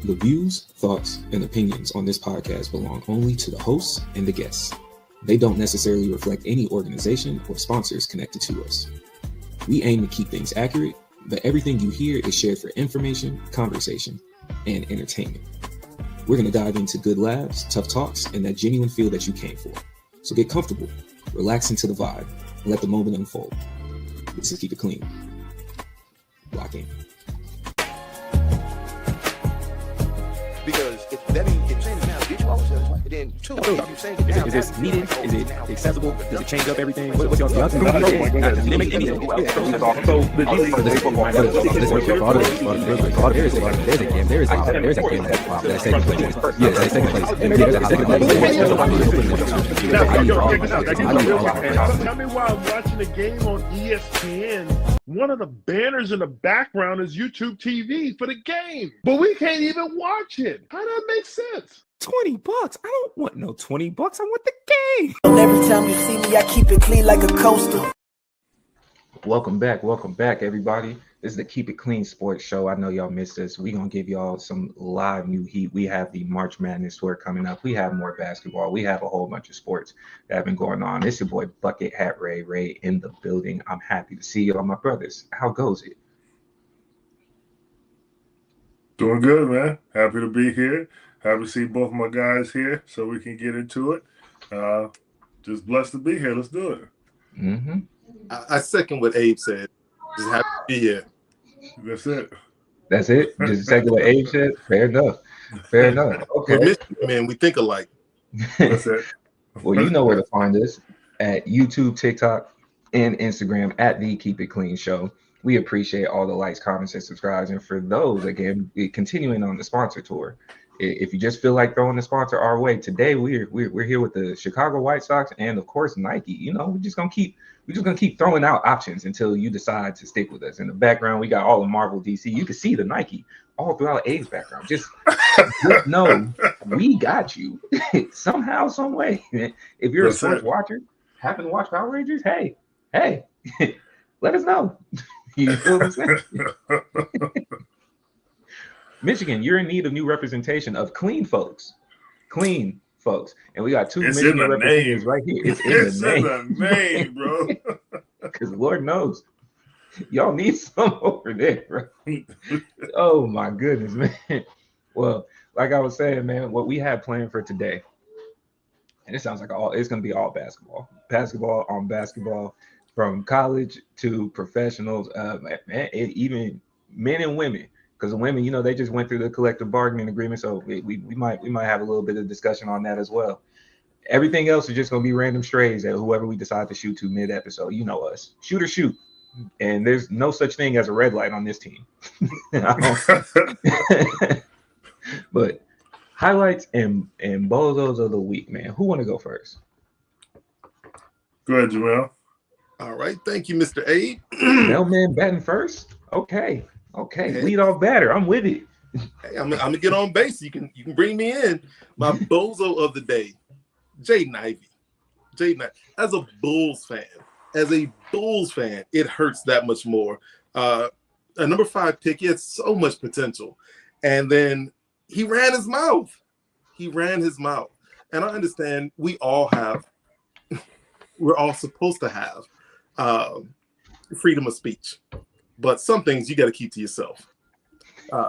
The views, thoughts, and opinions on this podcast belong only to the hosts and the guests. They don't necessarily reflect any organization or sponsors connected to us. We aim to keep things accurate, but everything you hear is shared for information, conversation, and entertainment. We're going to dive into good laughs, tough talks, and that genuine feel that you came for. So get comfortable, relax into the vibe, and let the moment unfold. This is Keep It Clean. Lock in. Because if that means it changes now, did you always then two, you change it now. Is this needed? Is it accessible? Does it change up everything? What's your thoughts? It didn't make any sense. There is a game that's taking place. Yes, that's taking place. Tell me why I'm watching the game on ESPN. One of the banners in the background is YouTube TV for the game, but we can't even watch it. How does that make sense? $20. I don't want no $20. I want the game. Every time you see me, I keep it clean like a coaster. Welcome back, everybody. This is the Keep It Clean Sports Show. I know y'all missed us. We're going to give y'all some live new heat. We have the March Madness tour coming up. We have more basketball. We have a whole bunch of sports that have been going on. It's your boy Bucket Hat Ray in the building. I'm happy to see y'all, my brothers. How goes it? Doing good, man. Happy to be here. Happy to see both my guys here so we can get into it. Just blessed to be here. Let's do it. Mm-hmm. I second what Abe said. Just happy to be here. That's it. That's it? Just second what Abe said? Fair enough. Okay. Man, we think alike. That's it. Well, you know where to find us at YouTube, TikTok, and Instagram at the Keep It Clean Show. We appreciate all the likes, comments, and subscribes. And for those, again, continuing on the sponsor tour, if you just feel like throwing the sponsor our way, today we're here with the Chicago White Sox and of course Nike. You know, we're just gonna keep throwing out options until you decide to stick with us. In the background, we got all the Marvel, DC. You can see the Nike all throughout Abe's background. Just know we got you somehow, some way. If you're a sports watcher, happen to watch Power Rangers, hey, let us know. You feel what I'm saying? Michigan, you're in need of new representation of clean folks. And we got two Michigan representatives right here. It's in the name, bro. Because Lord knows, y'all need some over there, right? Oh my goodness, man. Well, like I was saying, man, what we have planned for today, and it sounds like it's going to be all basketball on basketball, from college to professionals, even men and women. Because the women, you know, they just went through the collective bargaining agreement, so we might have a little bit of discussion on that as well. Everything else is just going to be random strays at whoever we decide to shoot to mid-episode. You know us, shoot or shoot, and there's no such thing as a red light on this team. But highlights and bozos of the week, man. Who want to go first? Go ahead, Jamel. All right, thank you, Mr. Abe. Mailman batting first. Okay. Lead off batter. I'm with it. Hey, I'm gonna get on base. You can bring me in. My bozo of the day, Jaden Ivey. As a Bulls fan, it hurts that much more. A number 5 pick, he had so much potential, and then he ran his mouth. And I understand we're all supposed to have freedom of speech. But some things you got to keep to yourself.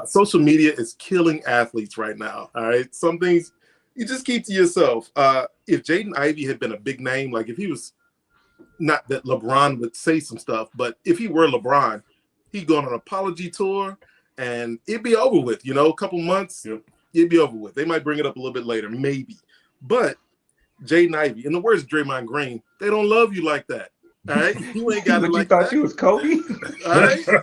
Social media is killing athletes right now. All right. Some things you just keep to yourself. If Jaden Ivey had been a big name, like if he was, not that LeBron would say some stuff, but if he were LeBron, he'd go on an apology tour and it'd be over with, a couple months, it'd be over with. They might bring it up a little bit later, maybe. But Jaden Ivey, in the words of Draymond Green, they don't love you like that. All right, you ain't got it like that. You thought you was Kobe? All right, so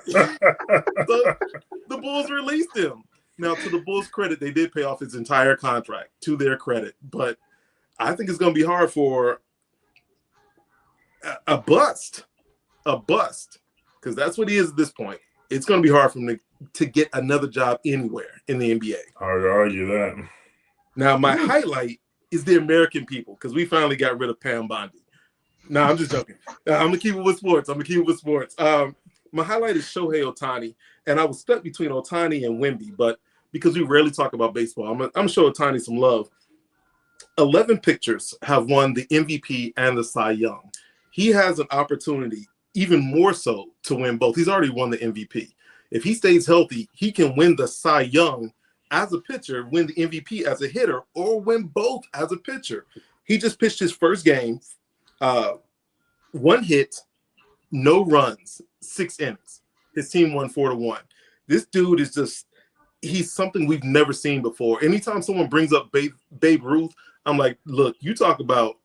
the Bulls released him. Now, to the Bulls' credit, they did pay off his entire contract. To their credit, but I think it's going to be hard for a bust, because that's what he is at this point. It's going to be hard for him to get another job anywhere in the NBA. Hard to argue that. Now, my highlight is the American people, because we finally got rid of Pam Bondi. No, I'm just joking. I'm going to keep it with sports. My highlight is Shohei Ohtani, and I was stuck between Ohtani and Wemby, but because we rarely talk about baseball. I'm gonna show Ohtani some love. 11 pitchers have won the MVP and the Cy Young. He has an opportunity, even more so, to win both. He's already won the MVP. If he stays healthy, he can win the Cy Young as a pitcher, win the MVP as a hitter, or win both as a pitcher. He just pitched his first game, 1 hit, no runs, 6 innings. His team won 4-1. This dude is he's something we've never seen before. Anytime someone brings up Babe Ruth, I'm like, look, you talk about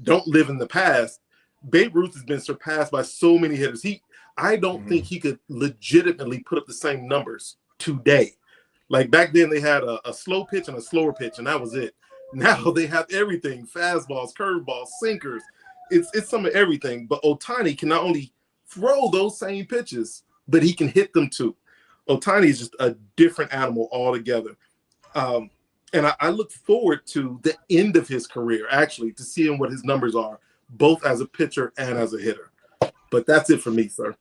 don't live in the past. Babe Ruth has been surpassed by so many hitters. I don't think he could legitimately put up the same numbers today. Like back then they had a slow pitch and a slower pitch, and that was it. Now they have everything, fastballs, curveballs, sinkers. It's some of everything. But Ohtani can not only throw those same pitches, but he can hit them too. Ohtani is just a different animal altogether. And I look forward to the end of his career, actually, to seeing what his numbers are, both as a pitcher and as a hitter. But that's it for me, sir.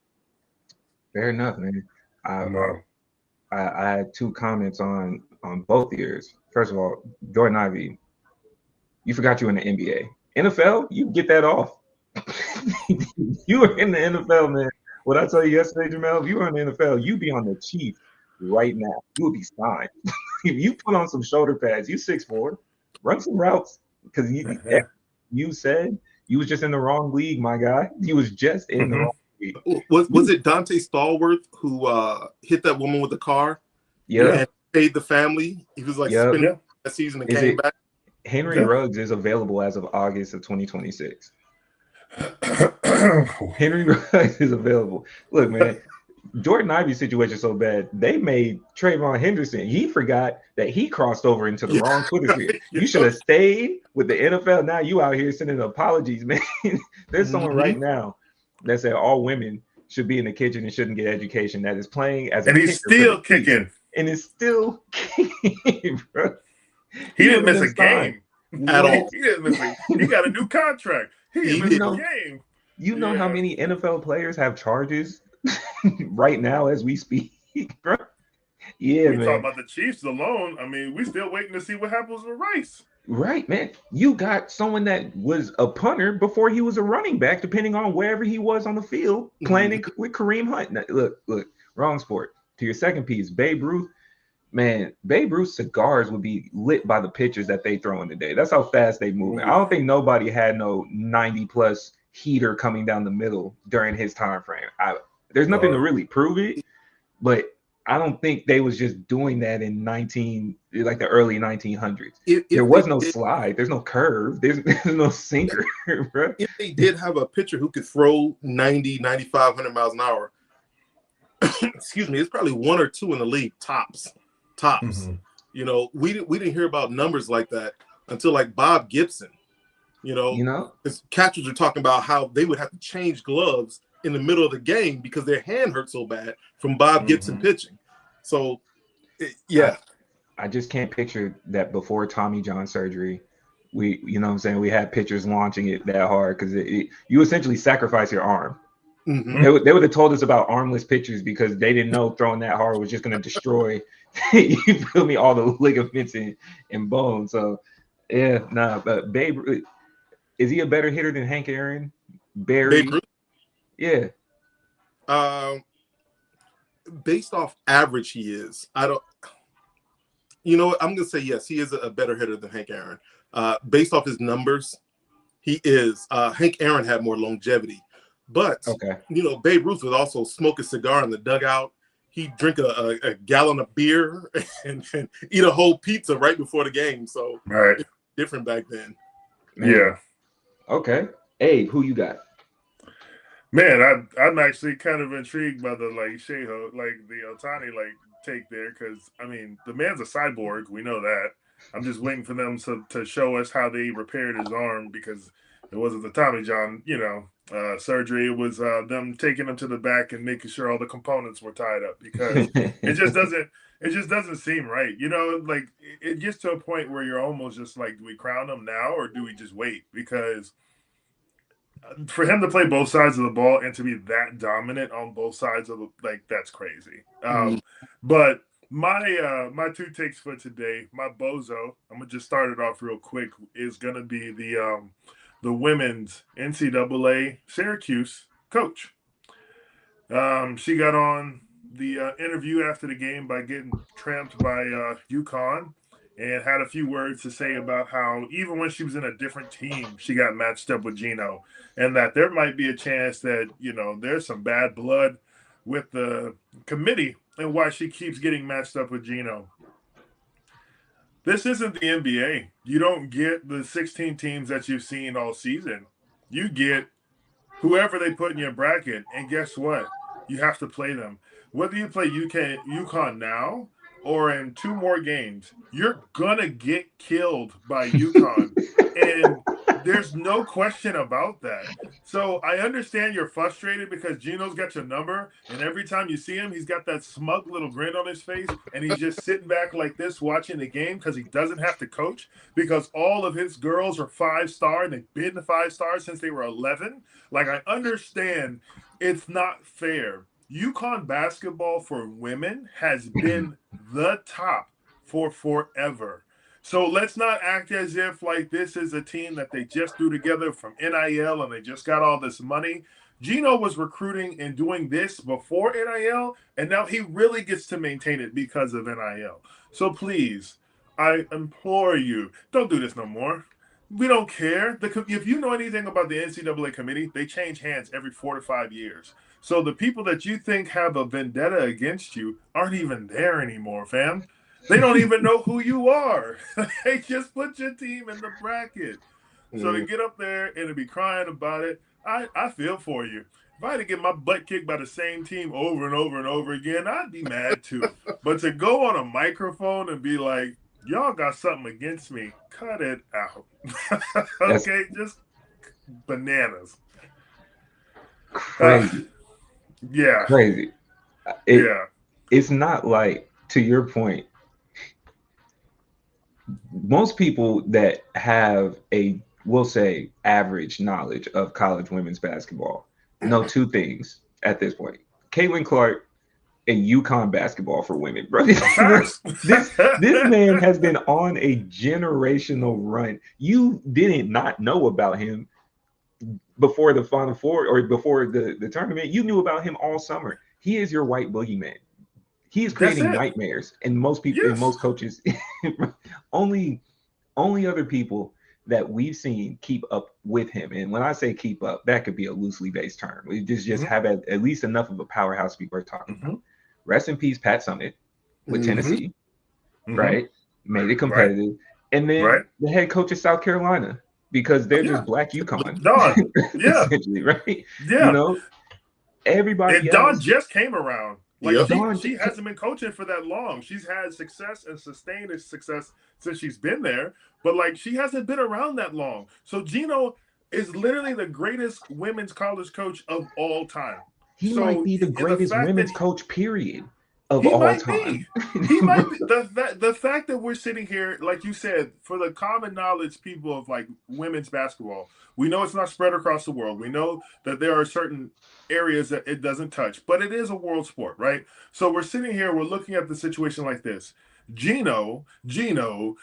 Fair enough, man. I had 2 comments on both years. First of all, Jordan Ivey, you forgot you were in the NBA. NFL, you get that off. You were in the NFL, man. What I told you yesterday, Jamel, if you were in the NFL, you'd be on the Chiefs right now. You would be signed. If you put on some shoulder pads, you 6'4", run some routes, because you said you was just in the wrong league, my guy. You was just in the wrong league. Was it Dante Stallworth who hit that woman with the car? Yeah. And paid the family? He was like spending that season and came back. Henry Ruggs is available as of August of 2026. Henry Ruggs is available. Look, man, Jordan Ivey's situation is so bad. They made Trayvon Henderson. He forgot that he crossed over into the wrong Twitter sphere. You should have stayed with the NFL. Now you out here sending apologies, man. There's someone right now that said all women should be in the kitchen and shouldn't get education. That is playing as a and he's still kicking. And is still kicking, bro. He didn't miss a game at all. He didn't miss he got a new contract. He didn't miss a game. You know how many NFL players have charges right now as we speak, bro? Yeah, we man. talk about the Chiefs alone. I mean, we still waiting to see what happens with Rice. Right, man. You got someone that was a punter before he was a running back, depending on wherever he was on the field, playing with Kareem Hunt. Now, look, wrong sport. To your second piece, Babe Ruth. Man, Babe Ruth's cigars would be lit by the pitchers that they throw in today. That's how fast they move. I don't think nobody had no 90-plus heater coming down the middle during his time frame. There's nothing to really prove it, but I don't think they was just doing that in the early 1900s. There was no slide. There's no curve. There's no sinker, bro. If they did have a pitcher who could throw 90, 95, 100 miles an hour, excuse me, it's probably 1 or 2 in the league, tops. You know, we didn't hear about numbers like that until like Bob Gibson. You know, because catchers are talking about how they would have to change gloves in the middle of the game because their hand hurt so bad from Bob Gibson pitching. So, I just can't picture that before Tommy John surgery. We, you know what I'm saying, we had pitchers launching it that hard because you essentially sacrifice your arm. They would have told us about armless pitchers because they didn't know throwing that hard was just going to destroy, you feel me, all the ligaments and bones. So, but Babe, is he a better hitter than Hank Aaron? Barry? Babe Ruth? Yeah. Based off average, he is. You know what? I'm going to say yes, he is a better hitter than Hank Aaron. Based off his numbers, he is. Hank Aaron had more longevity. But, you know, Babe Ruth would also smoke a cigar in the dugout. He'd drink a gallon of beer and eat a whole pizza right before the game. So, it's different back then. Man. Yeah. Okay. Abe, who you got? Man, I'm actually kind of intrigued by the Shohei, the Ohtani take there because I mean the man's a cyborg. We know that. I'm just waiting for them to show us how they repaired his arm because it wasn't the Tommy John, surgery. It was them taking him to the back and making sure all the components were tied up because it just doesn't seem right. It gets to a point where you're almost just like, do we crown him now or do we just wait? Because for him to play both sides of the ball and to be that dominant on both sides of that's crazy. But My two takes for today, my bozo, I'm gonna just start it off real quick, is gonna be the women's NCAA Syracuse coach. She got on the interview after the game by getting tramped by UConn and had a few words to say about how even when she was in a different team, she got matched up with Geno, and that there might be a chance that, there's some bad blood with the committee and why she keeps getting matched up with Geno. This isn't the NBA. You don't get the 16 teams that you've seen all season. You get whoever they put in your bracket, and guess what? You have to play them. Whether you play UConn now or in 2 more games, you're gonna get killed by UConn, and there's no question about that. So I understand you're frustrated because Geno's got your number, and every time you see him, he's got that smug little grin on his face, and he's just sitting back like this watching the game because he doesn't have to coach because all of his girls are 5-star, and they've been 5-stars since they were 11. Like, I understand it's not fair. UConn basketball for women has been the top for forever. So let's not act as if like this is a team that they just threw together from NIL and they just got all this money. Geno was recruiting and doing this before NIL, and now he really gets to maintain it because of NIL. So please, I implore you, don't do this no more. We don't care. If you know anything about the NCAA committee, they change hands every 4 to 5 years. So the people that you think have a vendetta against you aren't even there anymore, fam. They don't even know who you are. They just put your team in the bracket. So to get up there and to be crying about it, I feel for you. If I had to get my butt kicked by the same team over and over and over again, I'd be mad too. But to go on a microphone and be like, y'all got something against me, cut it out. Okay, just bananas. Crazy. Yeah. Crazy. Yeah. It's not like, to your point, most people that have a, we'll say, average knowledge of college women's basketball know 2 things at this point. Caitlin Clark and UConn basketball for women. Bro, this man has been on a generational run. You didn't not know about him before the Final Four or before the tournament. You knew about him all summer. He is your white boogeyman. He is creating nightmares, and most people, and most coaches, only other people that we've seen keep up with him. And when I say keep up, that could be a loosely based term. We just have at least enough of a powerhouse to be worth talking about. Rest in peace, Pat Summitt with Tennessee, right? Made it competitive. And then the head coach of South Carolina, because they're just black UConn. Don, essentially, right? Yeah. Everybody and Don just came around. Like she hasn't been coaching for that long. She's had success and sustained success since she's been there, but like she hasn't been around that long. So Geno is literally the greatest women's college coach of all time. He might be the greatest women's coach, period, of all time. He might be. The fact that we're sitting here, like you said, for the common knowledge people of like women's basketball, we know it's not spread across the world. We know that there are certain areas that it doesn't touch, but it is a world sport, right? So we're sitting here, we're looking at the situation like this. Geno, just like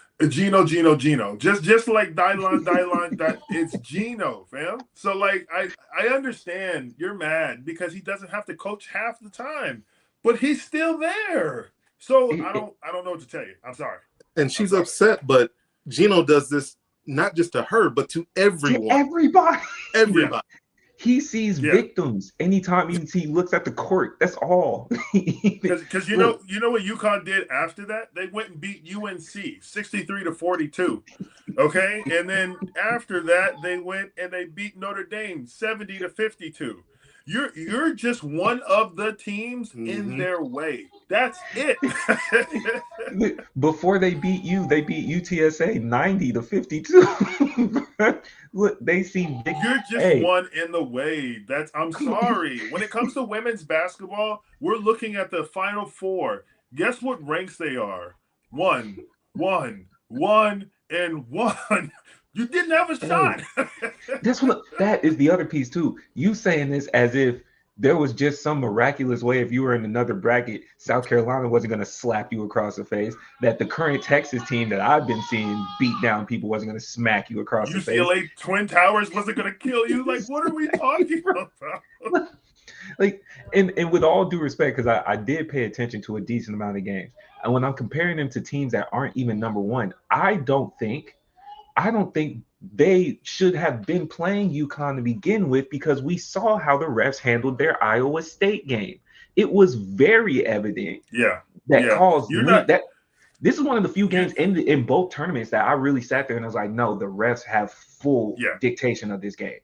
Dylon, it's Geno, fam. So like I understand you're mad because he doesn't have to coach half the time, but he's still there. So I don't know what to tell you. I'm sorry. And she's upset, but Geno does this not just to her, but to everyone. Everybody. Yeah. He sees victims anytime he looks at the court. That's all. Because you know what UConn did after that? They went and beat UNC 63-42. Okay, and then after that, they went and they beat Notre Dame 70-52. You're just one of the teams in their way. That's it. Before they beat you, they beat UTSA 90-52. Look, they see you're just one in the way. I'm sorry. When it comes to women's basketball, we're looking at the Final Four. Guess what ranks they are? 1, 1, 1, and 1. You didn't have a shot. That is the other piece too. You saying this as if there was just some miraculous way, if you were in another bracket, South Carolina wasn't going to slap you across the face, that the current Texas team that I've been seeing beat down people wasn't going to smack you across the face. UCLA Twin Towers wasn't going to kill you. Like, what are we talking about? Like, and with all due respect, because I did pay attention to a decent amount of games, and when I'm comparing them to teams that aren't even number one, I don't think they should have been playing UConn to begin with, because we saw how the refs handled their Iowa State game. It was very evident. That this is one of the few games in both tournaments that I really sat there and I was like, no, the refs have full dictation of this game.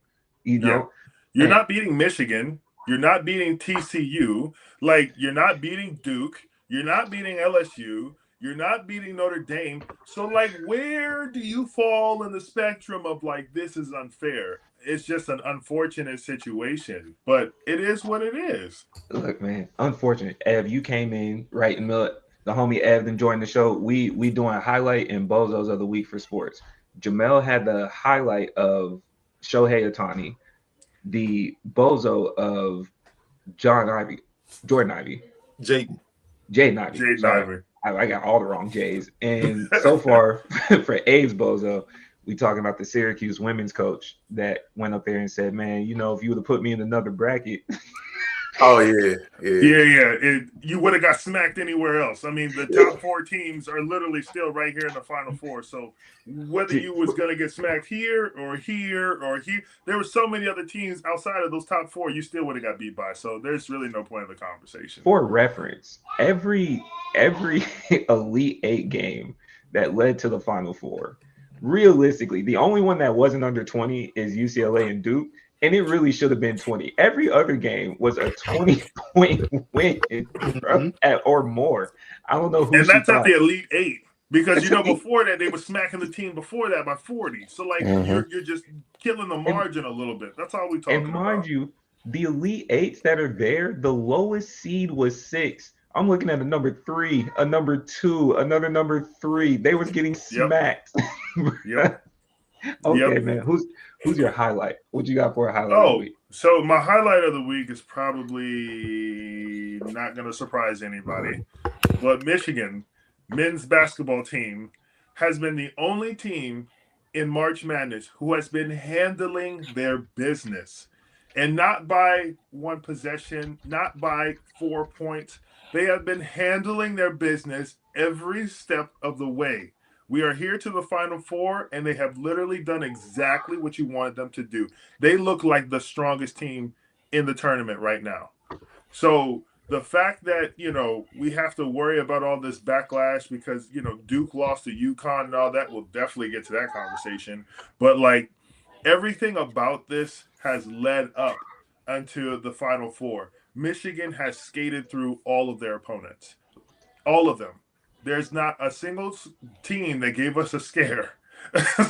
You know, you're not beating Michigan. You're not beating TCU. Like, you're not beating Duke. You're not beating LSU. You're not beating Notre Dame. So, like, where do you fall in the spectrum of, like, this is unfair? It's just an unfortunate situation, but it is what it is. Look, man, unfortunate. Ev, you came in right in the homie Ev then joined the show. We doing a highlight and bozos of the week for sports. Jamel had the highlight of Shohei Ohtani, the bozo of Jordan Ivey. Jaden Ivey. I got all the wrong J's. And so far, for Abe's bozo, we talking about the Syracuse women's coach that went up there and said, man, you know, if you would have put me in another bracket. Oh, yeah. You would have got smacked anywhere else. I mean, the top 4 teams are literally still right here in the Final Four. So whether you was going to get smacked here, there were so many other teams outside of those top 4 you still would have got beat by. So there's really no point in the conversation. For reference, every Elite 8 game that led to the Final Four, realistically, the only one that wasn't under 20 is UCLA and Duke. And it really should have been 20. Every other game was a 20-point win or more. I don't know who. And that's not the Elite 8, because before that they were smacking the team before that by 40. So like you're just killing the margin a little bit. That's all we talking about. And mind you, the Elite 8s that are there, the lowest seed was 6. I'm looking at a number 3, a number 2, another number 3. They was getting smacked. Okay, man. Who's your highlight? What you got for a highlight of the week? So my highlight of the week is probably not going to surprise anybody, but Michigan men's basketball team has been the only team in March Madness who has been handling their business, and not by one possession, not by 4 points. They have been handling their business every step of the way. We are here to the Final Four, and they have literally done exactly what you wanted them to do. They look like the strongest team in the tournament right now. So the fact that, we have to worry about all this backlash because, Duke lost to UConn and all that, we'll definitely get to that conversation. But, like, everything about this has led up until the Final Four. Michigan has skated through all of their opponents, all of them. There's not a single team that gave us a scare.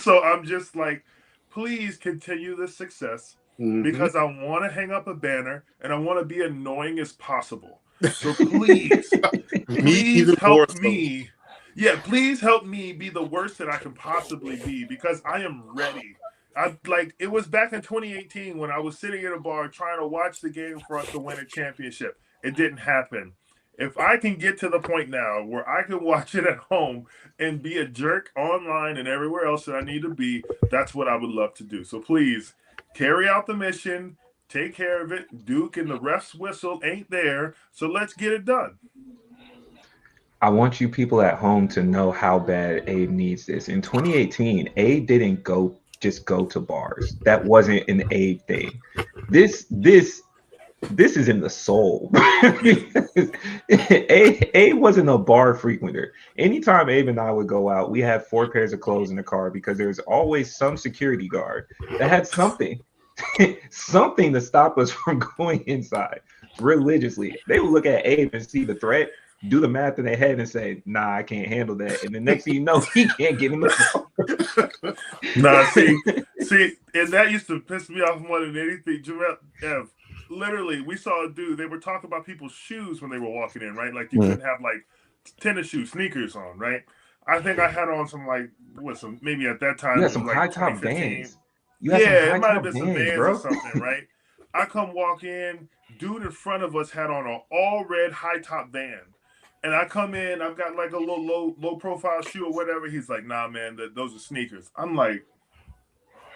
So I'm just like, please continue this success because I want to hang up a banner and I want to be annoying as possible. So please help me. Yeah, please help me be the worst that I can possibly be, because I am ready. It was back in 2018 when I was sitting in a bar trying to watch the game for us to win a championship. It didn't happen. If I can get to the point now where I can watch it at home and be a jerk online and everywhere else that I need to be, that's what I would love to do. So please carry out the mission, take care of it. Duke and the ref's whistle ain't there, so let's get it done. I want you people at home to know how bad Abe needs this. In 2018, Abe didn't just go to bars. That wasn't an Abe thing. This is in the soul. Abe wasn't a bar frequenter. Anytime Abe and I would go out, we had 4 pairs of clothes in the car because there's always some security guard that had something to stop us from going inside religiously. They would look at Abe and see the threat, do the math in their head and say, nah, I can't handle that. And the next thing you know, he can't get in the car. Nah, see, and that used to piss me off more than anything. Ev, literally, we saw a dude, they were talking about people's shoes when they were walking in, right? Like, you couldn't have, like, tennis shoes, sneakers on, right? I think I had on some, like, maybe at that time, you had some like high-top Vans. Yeah, it might have been some Vans or something, right? I come walk in, dude in front of us had on an all red high top Van. And I come in, I've got like a little low profile shoe or whatever. He's like, nah, man, those are sneakers. I'm like,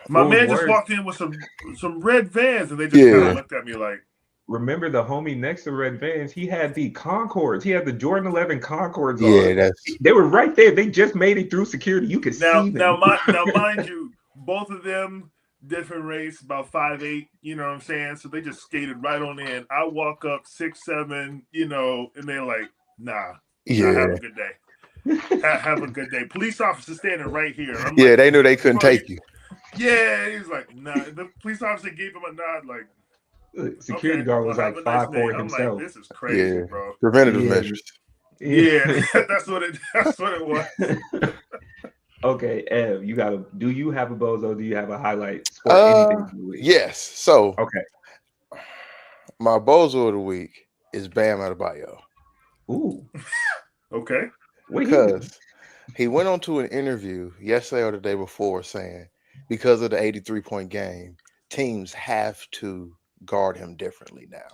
my What was man just worse? walked in with some red Vans, and they just kind of looked at me like. Remember the homie next to Red Vans? He had the Concords. He had the Jordan 11 Concords on. Yeah, They were right there. They just made it through security. You could see them. Now, mind you, both of them different race, about 5'8", you know what I'm saying? So they just skated right on in. I walk up 6'7", you know, and they're like, nah, have a good day. Have a good day. Police officer standing right here. I'm like, they knew they couldn't take you. Yeah, he's like, nah. The police officer gave him a nod, like, security guard was like 5'4" himself. Like, this is crazy, bro. Preventative measures. Yeah, that's what it was. Okay, Ev, do you have a bozo? Do you have a highlight sport? Anything yes. So okay. My bozo of the week is Bam Adebayo. Ooh. Okay. Because he went on to an interview yesterday or the day before saying because of the 83-point game, teams have to guard him differently now.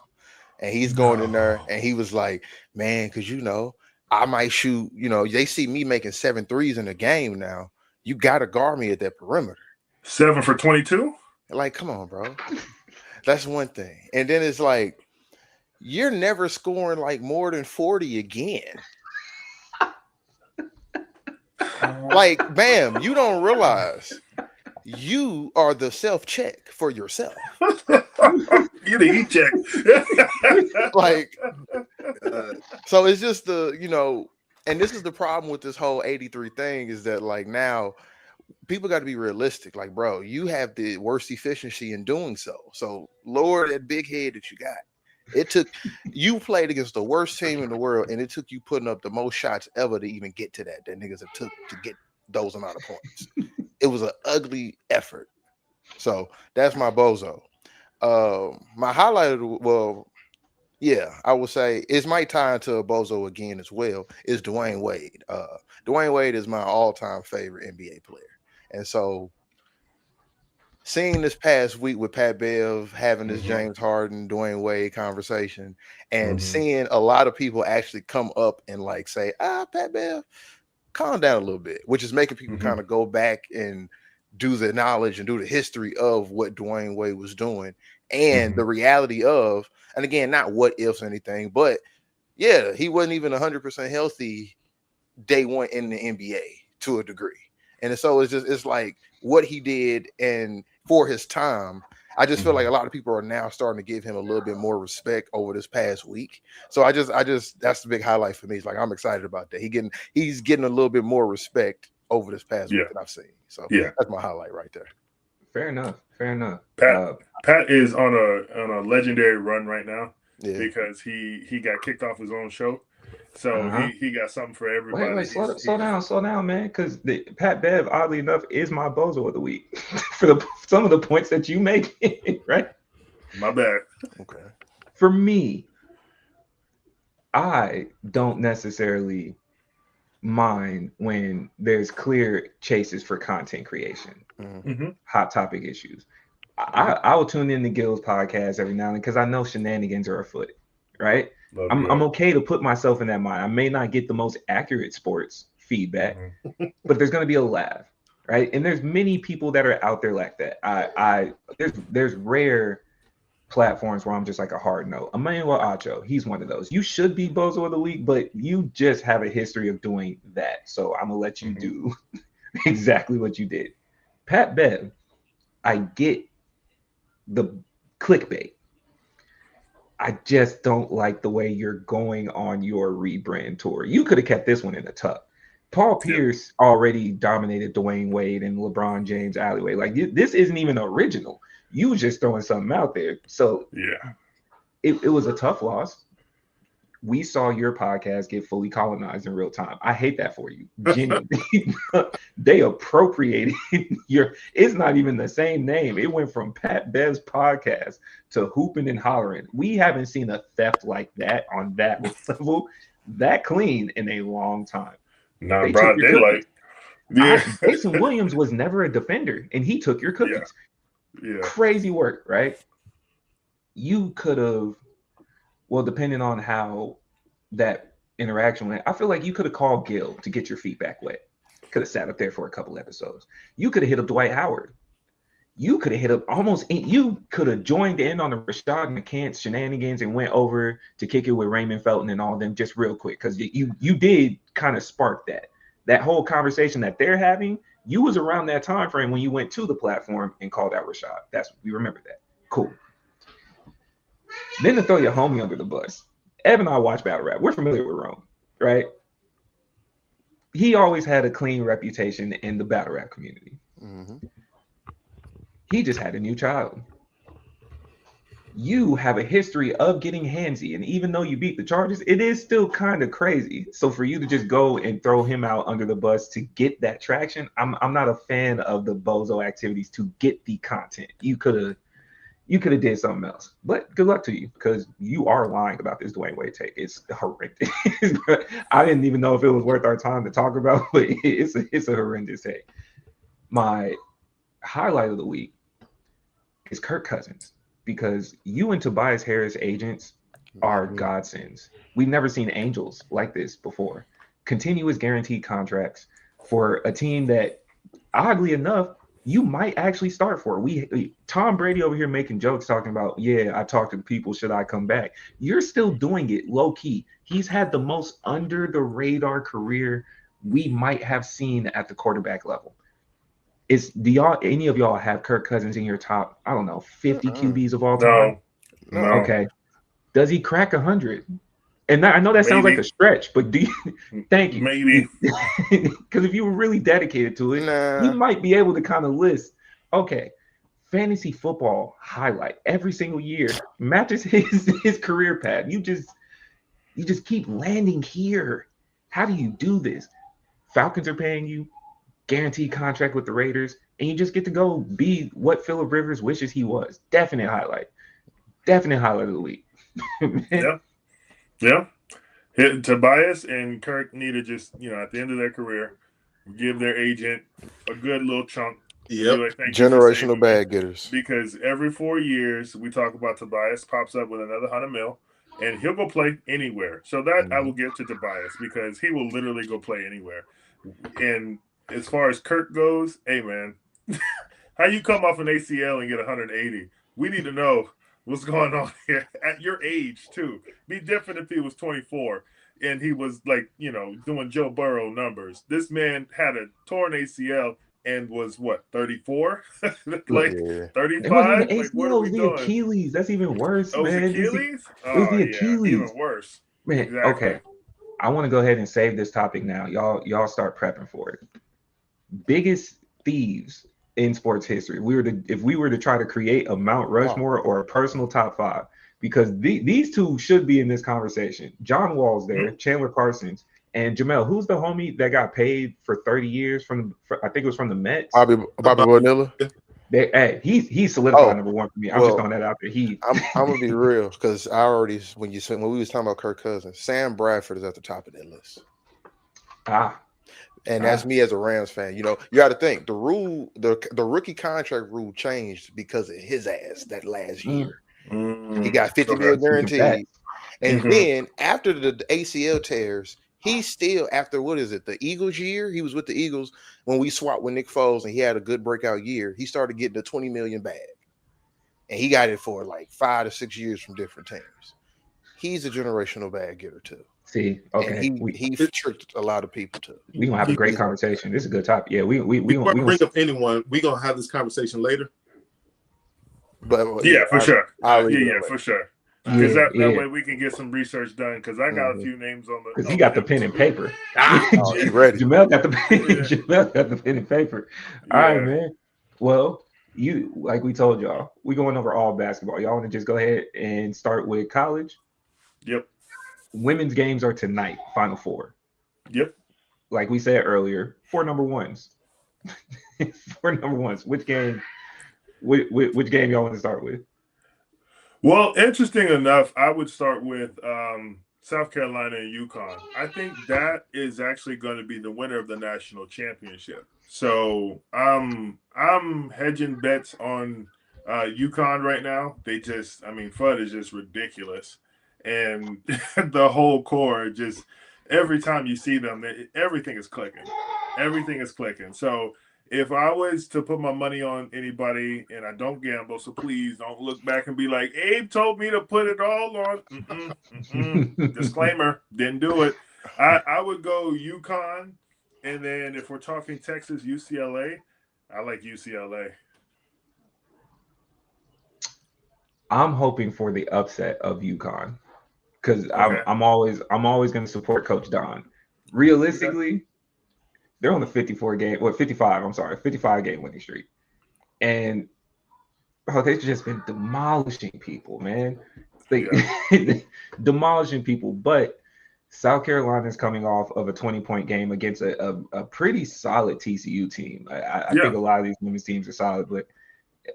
And he's going in there and he was like, man, because I might shoot, they see me making 7 threes in a game now. You got to guard me at that perimeter. 7 for 22? Like, come on, bro. That's one thing. And then it's like, you're never scoring like more than 40 again. Like, Bam, you don't realize you are the self-check for yourself. You're the e-check. Like, so it's just and this is the problem with this whole 83 thing is that like now people got to be realistic. Like, bro, you have the worst efficiency in doing so. So lower that big head that you got. You played against the worst team in the world, and it took you putting up the most shots ever to even get to that niggas have took to get those amount of points. It was an ugly effort. So that's my bozo. My highlight I would say it's my time to a bozo again as well is Dwayne Wade. Dwayne Wade is my all-time favorite NBA player. And so seeing this past week with Pat Bev having this James Harden, Dwayne Wade conversation and seeing a lot of people actually come up and like say, Pat Bev, calm down a little bit, which is making people kind of go back and do the knowledge and do the history of what Dwayne Wade was doing and the reality of, and again, not what ifs or anything, but yeah, he wasn't even 100% healthy day one in the NBA to a degree. And so it's like what he did and for his time, I just feel like a lot of people are now starting to give him a little bit more respect over this past week. So I just that's the big highlight for me. It's like I'm excited about that. He's getting a little bit more respect over this past week that I've seen. So that's my highlight right there. Fair enough. Pat is on a legendary run right now because he got kicked off his own show. So he got something for everybody. Wait, slow down, man. Because Pat Bev, oddly enough, is my bozo of the week for some of the points that you make, right? My bad. Okay. For me, I don't necessarily mind when there's clear chases for content creation, hot topic issues. I will tune in to Gil's podcast every now and then because I know shenanigans are afoot, right? I'm okay to put myself in that mind. I may not get the most accurate sports feedback, but there's going to be a laugh, right? And there's many people that are out there like that. There's rare platforms where I'm just like a hard no. Emmanuel Acho, he's one of those. You should be bozo of the week, but you just have a history of doing that. So I'm gonna let you do exactly what you did. Pat Bev, I get the clickbait. I just don't like the way you're going on your rebrand tour. You could have kept this one in the tuck. Paul Pierce already dominated Dwayne Wade and LeBron James alleyway. Like this isn't even original. You was just throwing something out there. So it was a tough loss. We saw your podcast get fully colonized in real time. I hate that for you. Genuinely. They appropriated it's not even the same name. It went from Pat Bev's podcast to Hooping and Hollering. We haven't seen a theft like that on that level, that clean in a long time. Not broad daylight. Jason Williams was never a defender, and he took your cookies. Yeah. Crazy work, right? you could have, well, depending on how that interaction went, I feel like you could have called Gil to get your feet back wet. Could have sat up there for a couple episodes. You could have hit up Dwight Howard. You could have hit up you could have joined in on the Rashad McCants shenanigans and went over to kick it with Raymond Felton and all them just real quick, because you did kind of spark that whole conversation that they're having. You was around that time frame when you went to the platform and called out Rashad. We remember that. Cool. Then to throw your homie under the bus. Ev and I watch battle rap. We're familiar with Rome, right? He always had a clean reputation in the battle rap community. Mm-hmm. He just had a new child. You have a history of getting handsy, and even though you beat the charges, it is still kind of crazy. So for you to just go and throw him out under the bus to get that traction, I'm not a fan of the bozo activities to get the content. You could have did something else, but good luck to you, because you are lying about this Dwayne Wade take. It's horrendous. I didn't even know if it was worth our time to talk about, but it's a horrendous take. My highlight of the week is Kirk Cousins, because you and Tobias Harris agents are godsends. We've never seen angels like this before. Continuous guaranteed contracts for a team that, oddly enough, you might actually start for. Tom Brady over here making jokes talking about, yeah, I talked to people, should I come back? You're still doing it low key. He's had the most under the radar career we might have seen at the quarterback level. Any of y'all have Kirk Cousins in your top, I don't know, 50 QBs of all time? No. Okay. Does he crack 100? And I know that sounds like a stretch, but do you? Thank you. Maybe. Because if you were really dedicated to it, you might be able to kind of list, okay, fantasy football highlight every single year matches his career path. You just keep landing here. How do you do this? Falcons are paying you, guaranteed contract with the Raiders, and you just get to go be what Phillip Rivers wishes he was. Definite highlight of the week. Yeah. Tobias and Kirk need to just, at the end of their career, give their agent a good little chunk. Yep. Generational bag getters. Because every 4 years we talk about Tobias pops up with another $100 million, and he'll go play anywhere. So that I will give to Tobias, because he will literally go play anywhere. And as far as Kirk goes, hey man, how you come off an ACL and get 180? We need to know what's going on here at your age too. Be different if he was 24 and he was doing Joe Burrow numbers. This man had a torn ACL and was what, 34? 35? It wasn't the ACL, it was the Achilles. That's even worse, man. Man. Achilles? It was the Achilles. Even worse. Man, exactly. Okay. I want to go ahead and save this topic now. Y'all start prepping for it. Biggest thieves in sports history. If we were to try to create a Mount Rushmore or a personal top 5, because these two should be in this conversation. John Wall's there, Chandler Parsons, and Jamel. Who's the homie that got paid for 30 years I think it was from the Mets? Bobby Bonilla. Hey, he's solidified number 1 for me. I'm just throwing that out there. I'm gonna be real, because I already when we was talking about Kirk Cousins, Sam Bradford is at the top of that list. And that's me as a Rams fan. You got to think the rule, the rookie contract rule changed because of his ass that last year. He got $50 million guaranteed, and then after the ACL tears, he still, after the Eagles year, he was with the Eagles when we swapped with Nick Foles, and he had a good breakout year. He started getting the $20 million bag, and he got it for like 5 to 6 years from different teams. He's a generational bag getter too. See, okay, and he tricked a lot of people too. We're gonna have a great conversation. This is a good topic. Yeah, we gonna bring up anyone. We're gonna have this conversation later. But yeah, for sure. For sure. Because that way we can get some research done. Because I got a few names on the. Because he got the pen and paper. He's ready. Jamel got the pen. Jamel got the pen and paper. All right, man. Well, like we told y'all, we going over all basketball. Y'all want to just go ahead and start with college? Yep. Women's games are tonight, Final Four. Yep. Like we said earlier, 4 number ones. 4 number ones. Which game y'all want to start with? Well, interesting enough, I would start with South Carolina and UConn. I think that is actually going to be the winner of the national championship. So I'm hedging bets on UConn right now, FUD is just ridiculous. And the whole core just, every time you see them, everything is clicking. Everything is clicking. So if I was to put my money on anybody, and I don't gamble, so please don't look back and be like, Abe told me to put it all on. Disclaimer, didn't do it. I would go UConn, and then if we're talking Texas, UCLA, I like UCLA. I'm hoping for the upset of UConn because Okay. I'm always going to support Coach Don. Realistically, they're on the 55 game winning streak, and they've just been demolishing people, man. Demolishing people. But South Carolina is coming off of a 20-point game against a pretty solid TCU team. I think a lot of these women's teams are solid, but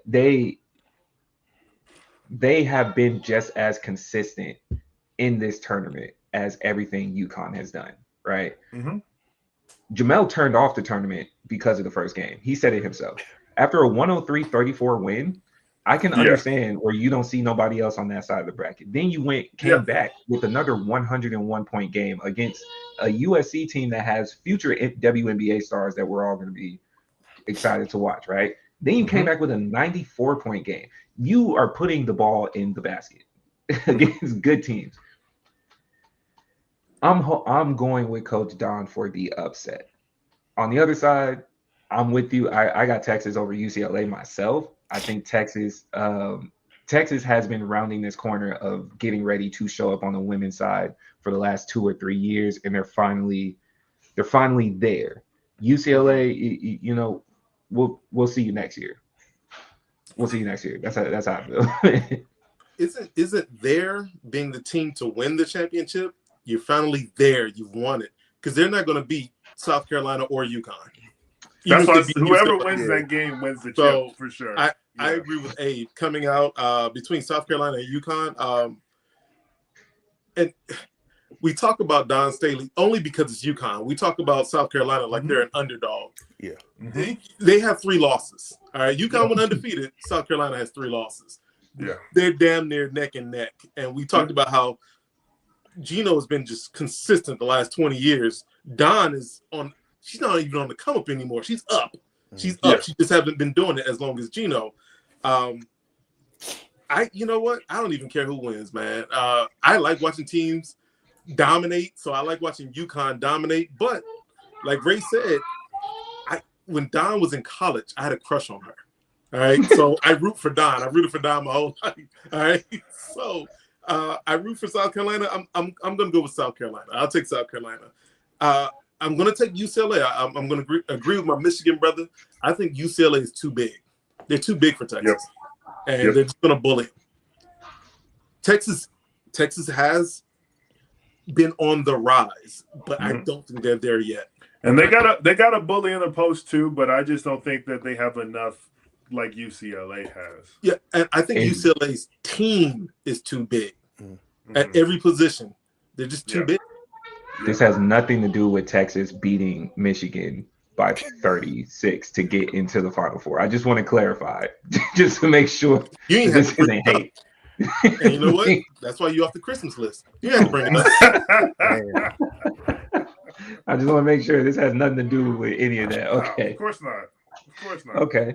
they have been just as consistent in this tournament as everything UConn has done, right? Mm-hmm. Jamel turned off the tournament because of the first game. He said it himself. After a 103-34 win, I can understand where you don't see nobody else on that side of the bracket. Then you came back with another 101-point game against a USC team that has future WNBA stars that we're all going to be excited to watch, right? Then you came back with a 94-point game. You are putting the ball in the basket against good teams. I'm going with Coach Don for the upset. On the other side, I'm with you. I got Texas over UCLA myself. I think Texas has been rounding this corner of getting ready to show up on the women's side for the last 2 or 3 years, and they're finally there. UCLA, we'll see you next year. We'll see you next year. That's how I feel. Isn't there being the team to win the championship? You're finally there. You've won it because they're not going to beat South Carolina or UConn. That's why whoever wins that game wins the chip for sure. I agree with Abe coming out between South Carolina and UConn. And we talk about Don Staley only because it's UConn. We talk about South Carolina like they're an underdog. Yeah. They have 3 losses. All right. UConn went undefeated. South Carolina has 3 losses. Yeah. They're damn near neck and neck. And we talked about how Geno has been just consistent the last 20 years. Don is she's not even on the come up anymore. She's up. She's up. She just hasn't been doing it as long as Geno. You know what? I don't even care who wins, man. I like watching teams dominate, so I like watching UConn dominate. But like Ray said, when Don was in college, I had a crush on her. All right, so I root for Don. I rooted for Don my whole life. All right, so I root for South Carolina. I'm gonna go with South Carolina. I'll take South Carolina. I'm gonna take UCLA. I'm gonna agree with my Michigan brother. I think UCLA is too big. They're too big for Texas, and they're just gonna bully them. Texas has been on the rise, but I don't think they're there yet. And they got a bully in the post too, but I just don't think that they have enough like UCLA has. Yeah, and I think UCLA's team is too big at every position. They're just too big. This has nothing to do with Texas beating Michigan by 36 to get into the Final Four. I just want to clarify, just to make sure this isn't hate. And you know what? That's why you're off the Christmas list. You have to bring it up. I just want to make sure this has nothing to do with any of that. Okay. No, of course not. Of course not. Okay.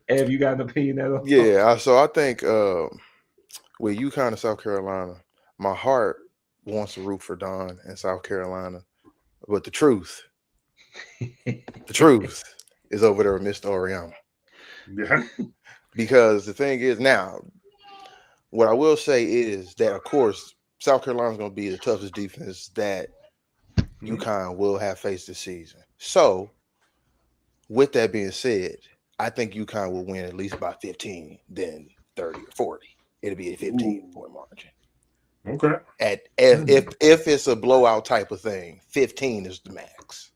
Ev, you got an opinion at all? Yeah, so I think with UConn and South Carolina, my heart wants to root for Don and South Carolina. But the truth is over there with Mr. Auriemma. Yeah. Because the thing is now, what I will say is that, of course, South Carolina's going to be the toughest defense that UConn will have faced this season. So, with that being said, I think UConn will win at least by 15, then 30 or 40. It'll be a 15-point margin. Okay. If it's a blowout type of thing, 15 is the max.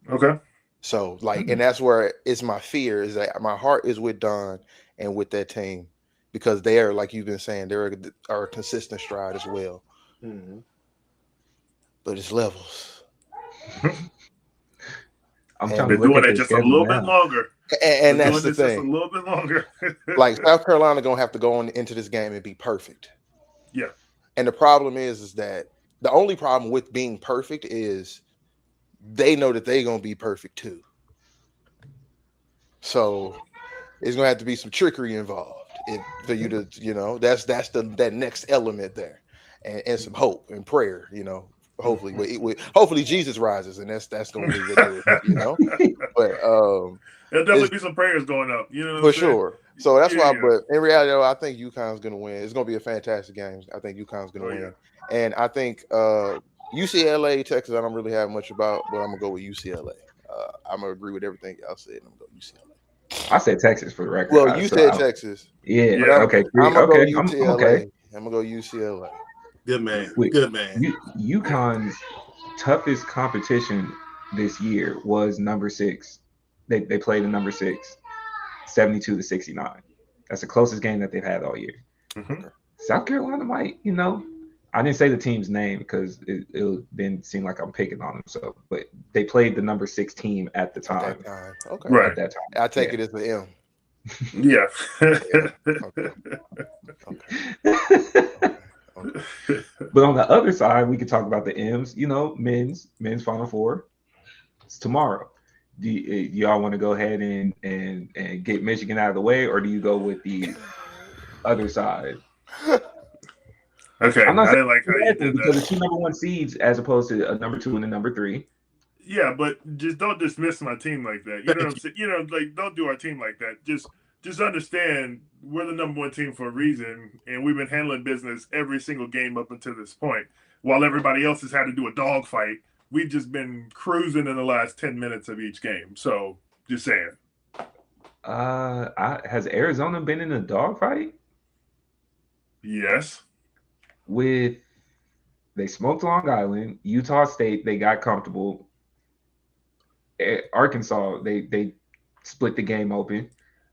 Okay. So, and that's where it's my fear is that my heart is with Don and with that team because they are, like you've been saying, they're a consistent stride as well. Mm-hmm. But it's levels. I'm trying to doing it just a little bit longer. And We're that's doing the this just a thing. little bit longer. Like South Carolina gonna have to go into this game and be perfect. Yeah. And the problem is that the only problem with being perfect is they know that they're gonna be perfect too. So it's gonna have to be some trickery involved for you to, that's that next element there, and some hope and prayer, hopefully Jesus rises, and that's gonna be what it is, But there'll definitely be some prayers going up, for sure. So that's why. Yeah. But in reality, though, I think UConn's gonna win. It's gonna be a fantastic game. I think UConn's gonna win, and I think UCLA, Texas, I don't really have much about, but I'm gonna go with UCLA. I'm gonna agree with everything y'all said. I'm gonna go UCLA. I said Texas for the record. Well, you said Texas. Yeah. Okay. I'm gonna Okay. go UCLA. Okay. I'm gonna go UCLA. Good man. Wait, Good man. UConn's toughest competition this year was number 6. They played in number 6, 72-69. That's the closest game that they've had all year. Mm-hmm. South Carolina might, I didn't say the team's name because it didn't seem like I'm picking on them. So, but they played the number 6 team at the time. Okay. Right. At that time. I take it as the M. Yeah. Okay. But on the other side, we could talk about the M's. Men's Final Four. It's tomorrow. Do y'all want to go ahead and get Michigan out of the way, or do you go with the other side? Okay, I'm not I saying didn't like how you did because that. the 2 number 1 seeds as opposed to a number 2 and a number 3. Yeah, but just don't dismiss my team like that. You know what I'm saying? Like don't do our team like that. Just understand we're the number 1 team for a reason, and we've been handling business every single game up until this point. While everybody else has had to do a dogfight, we've just been cruising in the last 10 minutes of each game. So just saying. Has Arizona been in a dogfight? Yes. They smoked Long Island, Utah State, they got comfortable. Arkansas, they split the game open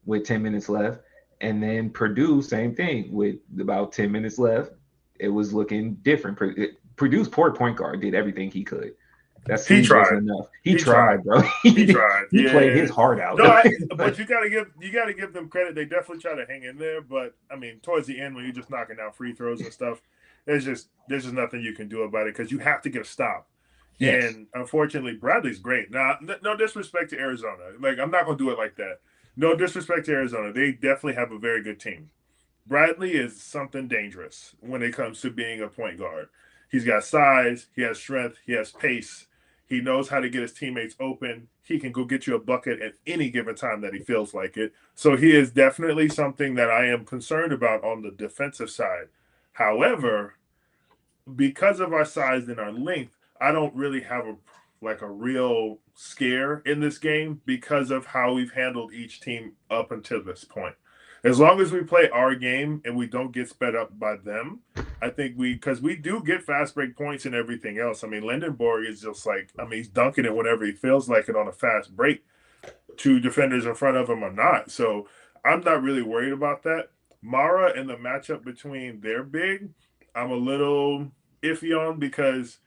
with 10 minutes left. And then Purdue, same thing, with about 10 minutes left. It was looking different. Purdue's poor point guard did everything he could. He tried. Enough. He tried, bro. He tried. He played his heart out. No, but you gotta give them credit. They definitely try to hang in there. But I mean, towards the end, when you're just knocking down free throws and stuff, there's just nothing you can do about it because you have to get a stop. Yes. And unfortunately, Bradley's great. Now, no disrespect to Arizona. Like, I'm not gonna do it like that. No disrespect to Arizona. They definitely have a very good team. Bradley is something dangerous when it comes to being a point guard. He's got size, he has strength, he has pace. He knows how to get his teammates open. He can go get you a bucket at any given time that he feels like it. So he is definitely something that I am concerned about on the defensive side. However, because of our size and our length, I don't really have a real scare in this game because of how we've handled each team up until this point. As long as we play our game and we don't get sped up by them, I think because we do get fast break points and everything else. I mean, Lindenborg is just he's dunking it whenever he feels like it on a fast break. 2 defenders in front of him or not. So I'm not really worried about that. Mara and the matchup between their big, I'm a little iffy on because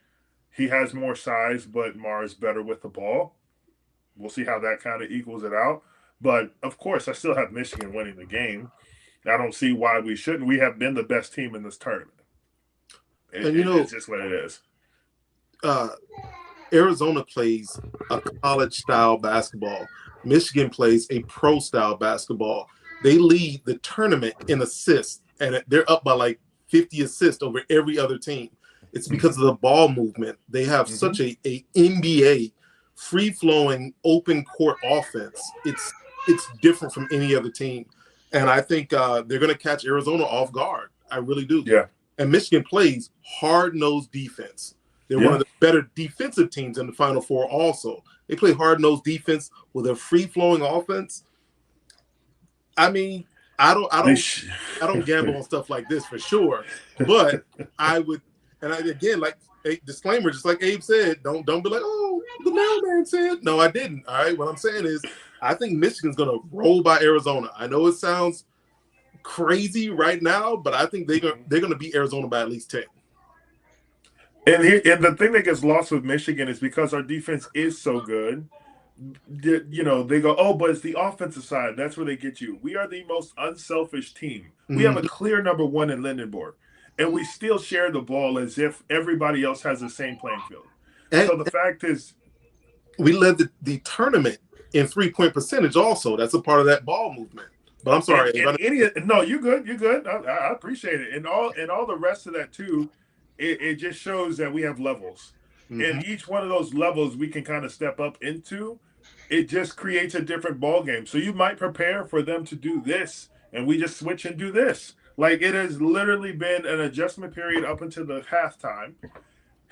he has more size, but Mara's better with the ball. We'll see how that kind of equals it out. But, of course, I still have Michigan winning the game. I don't see why we shouldn't. We have been the best team in this tournament. It's just what it is. Arizona plays a college-style basketball. Michigan plays a pro-style basketball. They lead the tournament in assists, and they're up by 50 assists over every other team. It's because of the ball movement. They have such a NBA free-flowing open court offense. It's different from any other team. And I think they're going to catch Arizona off guard. I really do. Yeah. And Michigan plays hard-nosed defense. They're one of the better defensive teams in the Final Four also. They play hard-nosed defense with a free-flowing offense. I mean, I don't gamble on stuff like this for sure. But I would, a disclaimer, just like Abe said, don't be like, oh, the mailman said. No, I didn't. All right. What I'm saying is I think Michigan's going to roll by Arizona. I know it sounds crazy right now, but I think they're going to beat Arizona by at least 10. And the thing that gets lost with Michigan is because our defense is so good, they go, oh, but it's the offensive side. That's where they get you. We are the most unselfish team. We have a clear number one in Lindenborg, and we still share the ball as if everybody else has the same playing field. So the fact is, we led the tournament in 3-point percentage also. That's a part of that ball movement. But I'm sorry. No, you're good. You're good. I appreciate it. And all the rest of that too, it just shows that we have levels. And each one of those levels we can kind of step up into. It just creates a different ball game. So you might prepare for them to do this, and we just switch and do this. Like, it has literally been an adjustment period up until the halftime.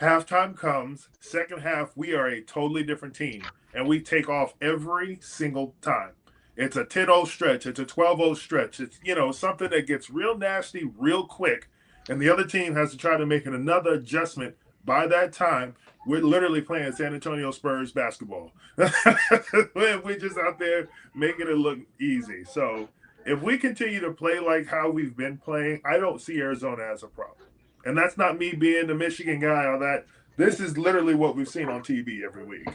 Halftime comes, second half, we are a totally different team, and we take off every single time. It's a 10-0 stretch. It's a 12-0 stretch. It's, something that gets real nasty real quick, and the other team has to try to make another adjustment. By that time, we're literally playing San Antonio Spurs basketball. We're just out there making it look easy. So if we continue to play like how we've been playing, I don't see Arizona as a problem. And that's not me being the Michigan guy or that. This is literally what we've seen on TV every week.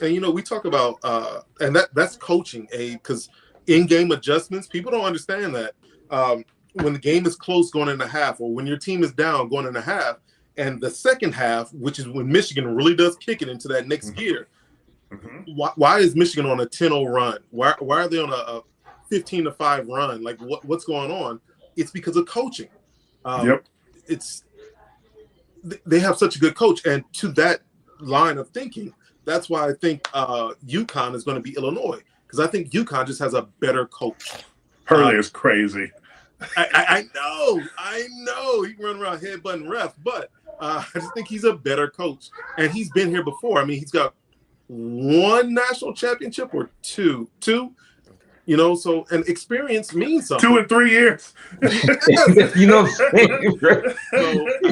And, we talk about and that's coaching, because in-game adjustments, people don't understand that. When the game is close going into half, or when your team is down going into half, and the second half, which is when Michigan really does kick it into that next gear, why is Michigan on a 10-0 run? Why are they on a 15-5 run? Like, what's going on? It's because of coaching. They have such a good coach, and to that line of thinking, that's why I think UConn is going to be Illinois, because I think UConn just has a better coach. Hurley is crazy. I know he can run around headbutting refs, but I just think he's a better coach, and he's been here before. I mean, he's got one national championship or two. So, and experience means something. 2 and 3 years. So I think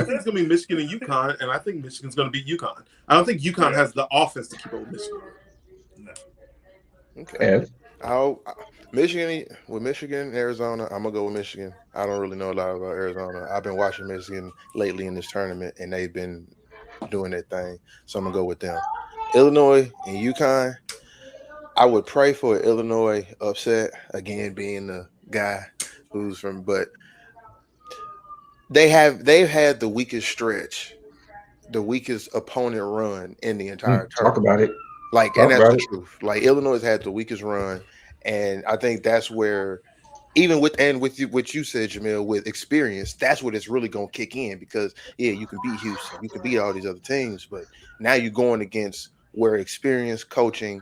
it's going to be Michigan and UConn, and I think Michigan's going to beat UConn. I don't think UConn has the offense to keep up with Michigan. No. Okay. Michigan and Arizona, I'm going to go with Michigan. I don't really know a lot about Arizona. I've been watching Michigan lately in this tournament, and they've been doing their thing, so I'm going to go with them. Illinois and UConn, I would pray for an Illinois upset, again, being the guy who's from, but they've had the weakest stretch, the weakest opponent run in the entire tournament. Talk about it. And that's the truth. Like, Illinois has had the weakest run, and I think that's where, even with what you said, Jamil, with experience, that's what it's really gonna kick in, because you can beat Houston, you can beat all these other teams, but now you're going against where experience, coaching,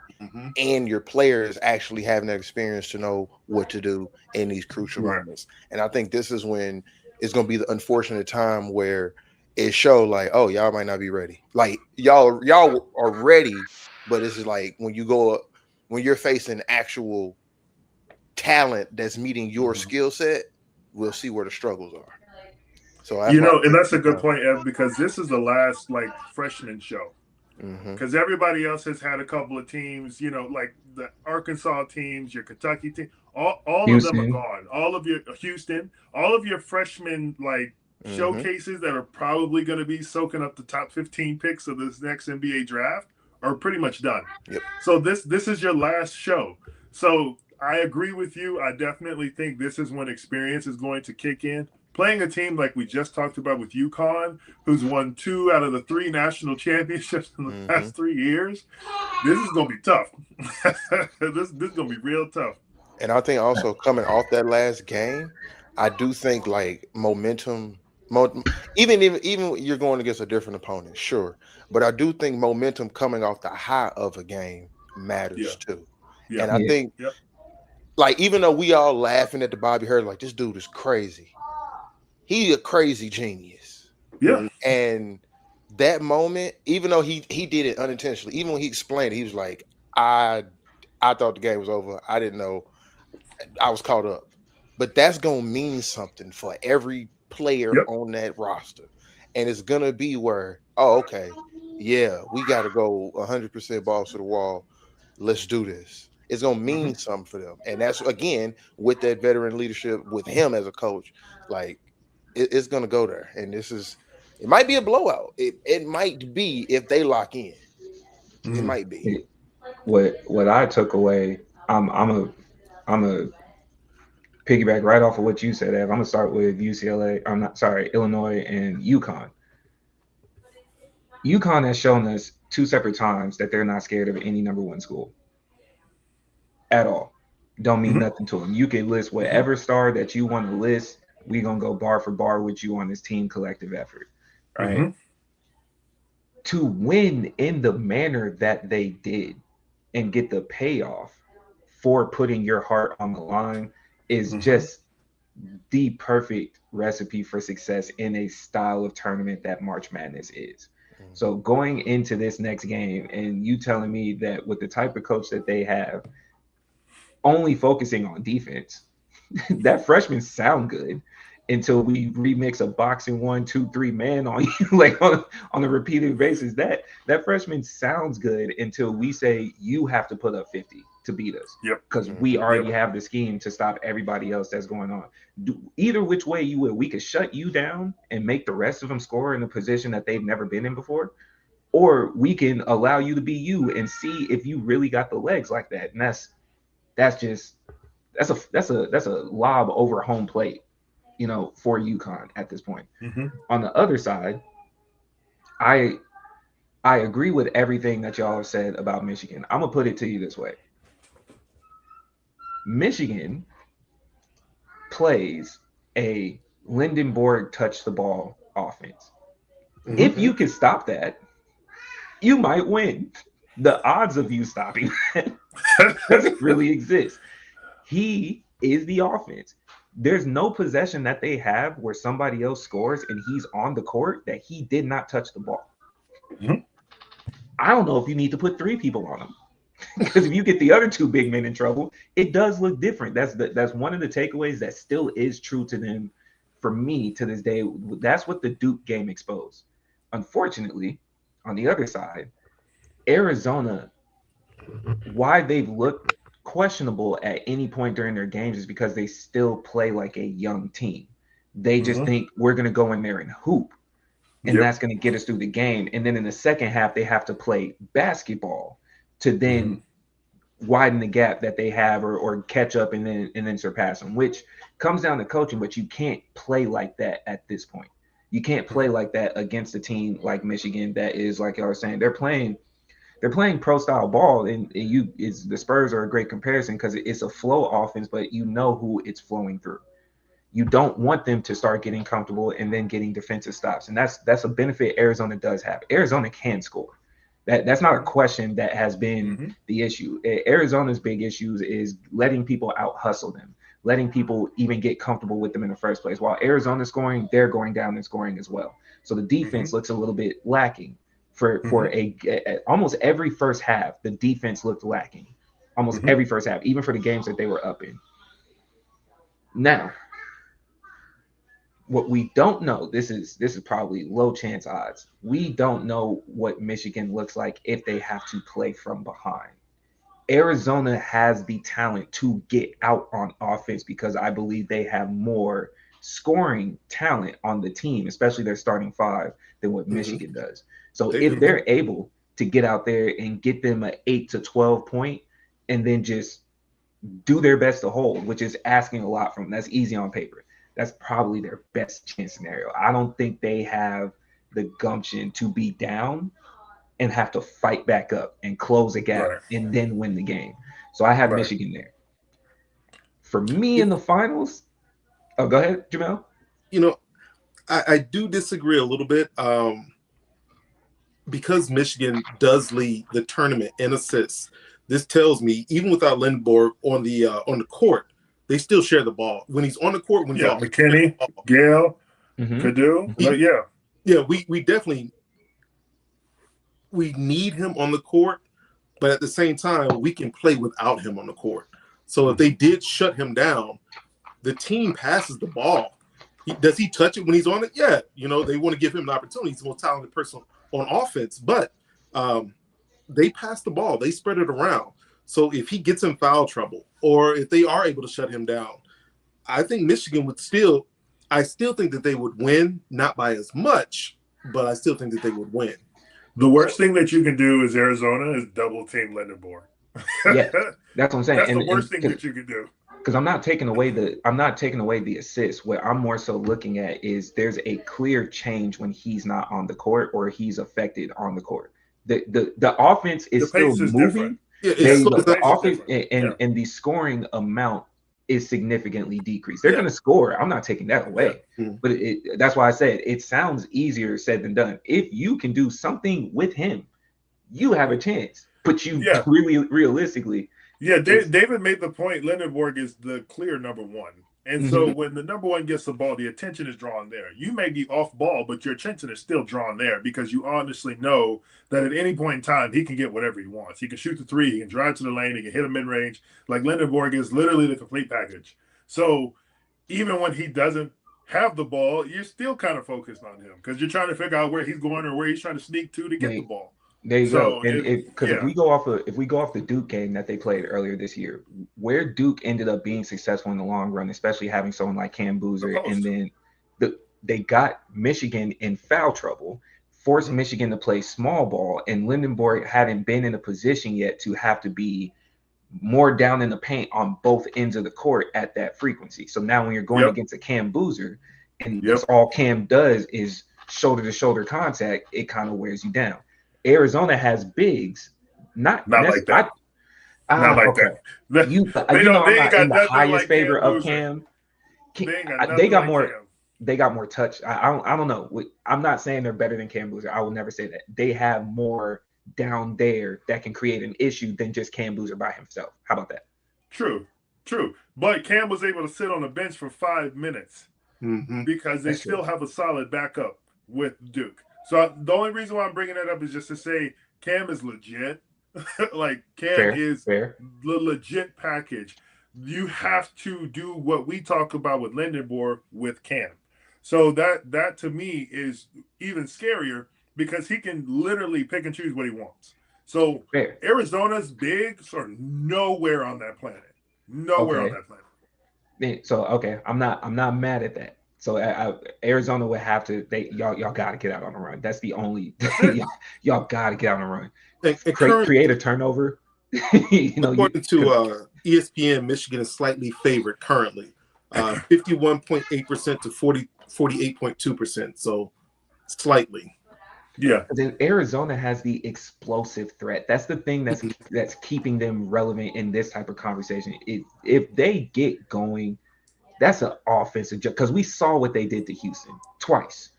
and your players actually having that experience to know what to do in these crucial moments. And I think this is when it's going to be the unfortunate time where it shows like, oh, y'all might not be ready. Like, y'all are ready, but it's just like when you're facing actual talent that's meeting your skill set, we'll see where the struggles are. So and that's a good point, Ev, because this is the last freshman show. Because everybody else has had a couple of teams, like the Arkansas teams, your Kentucky team, all of them are gone. All of your Houston, all of your freshmen showcases that are probably going to be soaking up the top 15 picks of this next NBA draft are pretty much done. Yep. So this is your last show. So I agree with you. I definitely think this is when experience is going to kick in. Playing a team like we just talked about with UConn, who's won 2 out of the 3 national championships in the past 3 years, this is going to be tough. This is going to be real tough. And I think also coming off that last game, I do think momentum, even you're going against a different opponent, sure. But I do think momentum coming off the high of a game matters too. Yeah. And I think even though we all laughing at the Bobby Hurley, like, this dude is crazy. He's a crazy genius. Yeah. And that moment, even though he did it unintentionally, even when he explained it, he was like, I thought the game was over. I didn't know. I was caught up. But that's going to mean something for every player on that roster. And it's going to be where, okay, we got to go 100% balls to the wall. Let's do this. It's going to mean something for them. And that's, again, with that veteran leadership, with him as a coach, it's going to go there. And it might be a blowout. It might be if they lock in. It might be. what I took away, I'm a piggyback right off of what you said, Ev. I'm gonna start with UCLA. I'm not sorry, Illinois and UConn. UConn has shown us two separate times that they're not scared of any number one school at all. Don't mean nothing to them. You can list whatever star that you want to list. We're gonna go bar for bar with you on this team collective effort, right? To win in the manner that they did and get the payoff for putting your heart on the line is just the perfect recipe for success in a style of tournament that March Madness is. So going into this next game and you telling me that with the type of coach that they have, only focusing on defense, that freshmen sound good until we remix a boxing 1, 2, 3 man on you like on a repeated basis. That freshman sounds good until we say you have to put up 50 to beat us. Because we already have the scheme to stop everybody else that's going on. Either which way you will, we could shut you down and make the rest of them score in a position that they've never been in before, or we can allow you to be you and see if you really got the legs like that. And that's a lob over home plate, for UConn at this point. On the other side, I agree with everything that y'all have said about Michigan. I'm gonna put it to you this way. Michigan plays a Lindenborg touch the ball offense. If you can stop that, you might win. The odds of you stopping that doesn't really exist. He is the offense. There's no possession that they have where somebody else scores and he's on the court that he did not touch the ball. I don't know if you need to put 3 people on him. Because if you get the other 2 big men in trouble, it does look different. That's one of the takeaways that still is true to them for me to this day. That's what the Duke game exposed. Unfortunately, on the other side, Arizona, why they've looked questionable at any point during their games is because they still play like a young team. They just think we're going to go in there and hoop, and that's going to get us through the game. And then in the second half, they have to play basketball to then widen the gap that they have or catch up and then surpass them, which comes down to coaching, but you can't play like that at this point. You can't play like that against a team like Michigan that is, like y'all were saying, they're playing pro style ball, and the Spurs are a great comparison because it's a flow offense, but you know who it's flowing through. You don't want them to start getting comfortable and then getting defensive stops, and that's a benefit Arizona does have. Arizona can score. That's not a question that has been the issue. Arizona's big issues is letting people out hustle them, letting people even get comfortable with them in the first place. While Arizona's scoring, they're going down and scoring as well. So the defense looks a little bit lacking for almost every first half. The defense looked lacking almost every first half, even for the games that they were up in. Now, what we don't know, this is probably low chance odds. We don't know what Michigan looks like if they have to play from behind. Arizona has the talent to get out on offense because I believe they have more scoring talent on the team, especially their starting 5, than what Michigan does. So if they're able to get out there and get them an 8 to 12 point and then just do their best to hold, which is asking a lot from them. That's easy on paper. That's probably their best chance scenario. I don't think they have the gumption to be down and have to fight back up and close a gap and then win the game. So I have Michigan there. For me in the finals, go ahead, Jamel. I do disagree a little bit because Michigan does lead the tournament in assists. This tells me even without Lindenborg on the court, they still share the ball. When he's on the court, when he's off, McKinney, Gale, Purdue. We definitely need him on the court, but at the same time, we can play without him on the court. So if they did shut him down, the team passes the ball. Does he touch it when he's on it? Yeah. They want to give him an opportunity. He's the most talented person on offense, but they pass the ball. They spread it around. So if he gets in foul trouble or if they are able to shut him down, I think Michigan would I still think that they would win, not by as much, but I still think that they would win. The worst thing that you can do as Arizona is double team Lindenborg. Yeah, that's what I'm saying. That's the worst thing that you could do. Because I'm not taking away the assist. What I'm more so looking at is there's a clear change when he's not on the court or he's affected on the court. The offense is still moving. Yeah, the offense and the scoring amount is significantly decreased. They're going to score. I'm not taking that away. Yeah. But that's why I said it sounds easier said than done. If you can do something with him, you have a chance. But you really realistically. Yeah, David made the point. Lindenborg is the clear number one. And so when the number one gets the ball, the attention is drawn there. You may be off ball, but your attention is still drawn there because you honestly know that at any point in time, he can get whatever he wants. He can shoot the three, he can drive to the lane, he can hit a mid-range. Like Lindenborg is literally the complete package. So even when he doesn't have the ball, you're still kind of focused on him because you're trying to figure out where he's going or where he's trying to sneak to get the ball. There you go. And if we go off the Duke game that they played earlier this year, where Duke ended up being successful in the long run, especially having someone like Cam Boozer, and then they got Michigan in foul trouble, forced Michigan to play small ball, and Lindenborg hadn't been in a position yet to have to be more down in the paint on both ends of the court at that frequency. So now when you're going against a Cam Boozer, and that's all Cam does is shoulder to shoulder contact, it kind of wears you down. Arizona has bigs, not like that. Not like that. I'm not in the highest favor of Cam. They got more touch. I don't know. I'm not saying they're better than Cam Boozer. I will never say that. They have more down there that can create an issue than just Cam Boozer by himself. How about that? True. But Cam was able to sit on the bench for 5 minutes because they still have a solid backup with Duke. So the only reason why I'm bringing that up is just to say Cam is legit. Like Cam is the legit package. You have to do what we talk about with Lindenborg with Cam. So that to me is even scarier because he can literally pick and choose what he wants. So Arizona's bigs are nowhere on that planet. Nowhere on that planet. So I'm not mad at that. So Arizona would have to. Y'all got to get out on a run. That's the only. y'all got to get out on a run. Create a turnover. According to ESPN, Michigan is slightly favored currently, 51.8% to 48.2%. So slightly. Yeah. Then Arizona has the explosive threat. That's the thing that's keeping them relevant in this type of conversation. If they get going. That's an offensive job because we saw what they did to Houston twice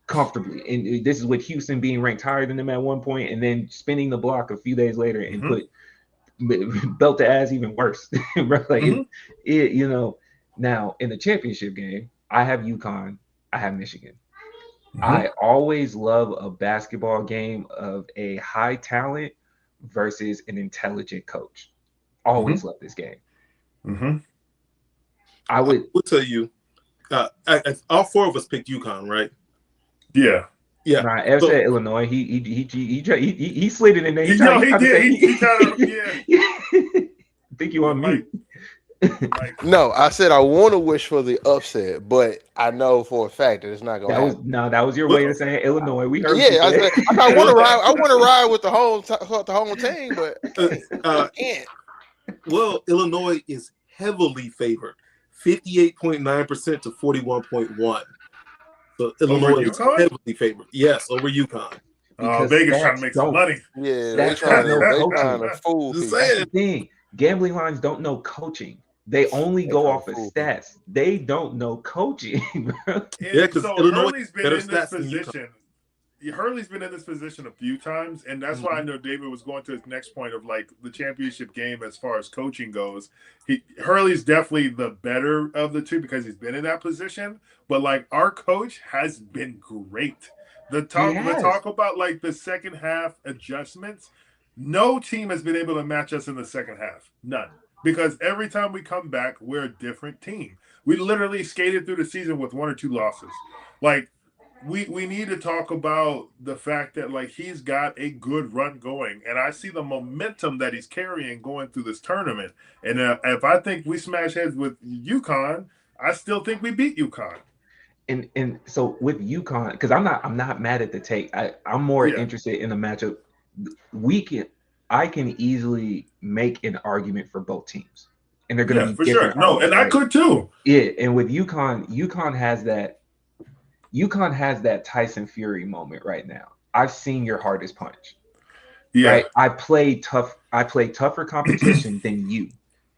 comfortably. And this is with Houston being ranked higher than them at one point and then spinning the block a few days later and belt the ass even worse. Now in the championship game, I have UConn, I have Michigan. I always love a basketball game of a high talent versus an intelligent coach. Always love this game. I will tell you, all four of us picked UConn, right? Yeah. Nah, Ev said Illinois. He slid it in there. He think you on mute. No, I said I want to wish for the upset, but I know for a fact that it's not going to happen. That was your way of saying Illinois. We heard. Yeah, I want to ride. I want to ride with the whole team, but I can't. Well, Illinois is heavily favored. 58.9% to 41.1. So Illinois is heavily favored. Yes, over UConn. Vegas trying to make some money. Yeah, they're trying to fool people. That's the thing. Gambling lines don't know coaching. They only go off of stats. They don't know coaching. Yeah, because Hurley's been in this position. Hurley's been in this position a few times, and that's why I know David was going to his next point of like the championship game as far as coaching goes. Hurley's definitely the better of the two because he's been in that position. But like our coach has been great. The talk about like the second half adjustments. No team has been able to match us in the second half. None. Because every time we come back, we're a different team. We literally skated through the season with 1 or 2 losses. Like. We need to talk about the fact that like he's got a good run going, and I see the momentum that he's carrying going through this tournament. And if I think we smash heads with UConn, I still think we beat UConn. And so with UConn, because I'm not mad at the take. I'm more interested in the matchup. I can easily make an argument for both teams, and they're going to be for sure. different. No, and I could too. Yeah, and with UConn has that Tyson Fury moment right now. I've seen your hardest punch. Yeah. Right? I play tougher competition than you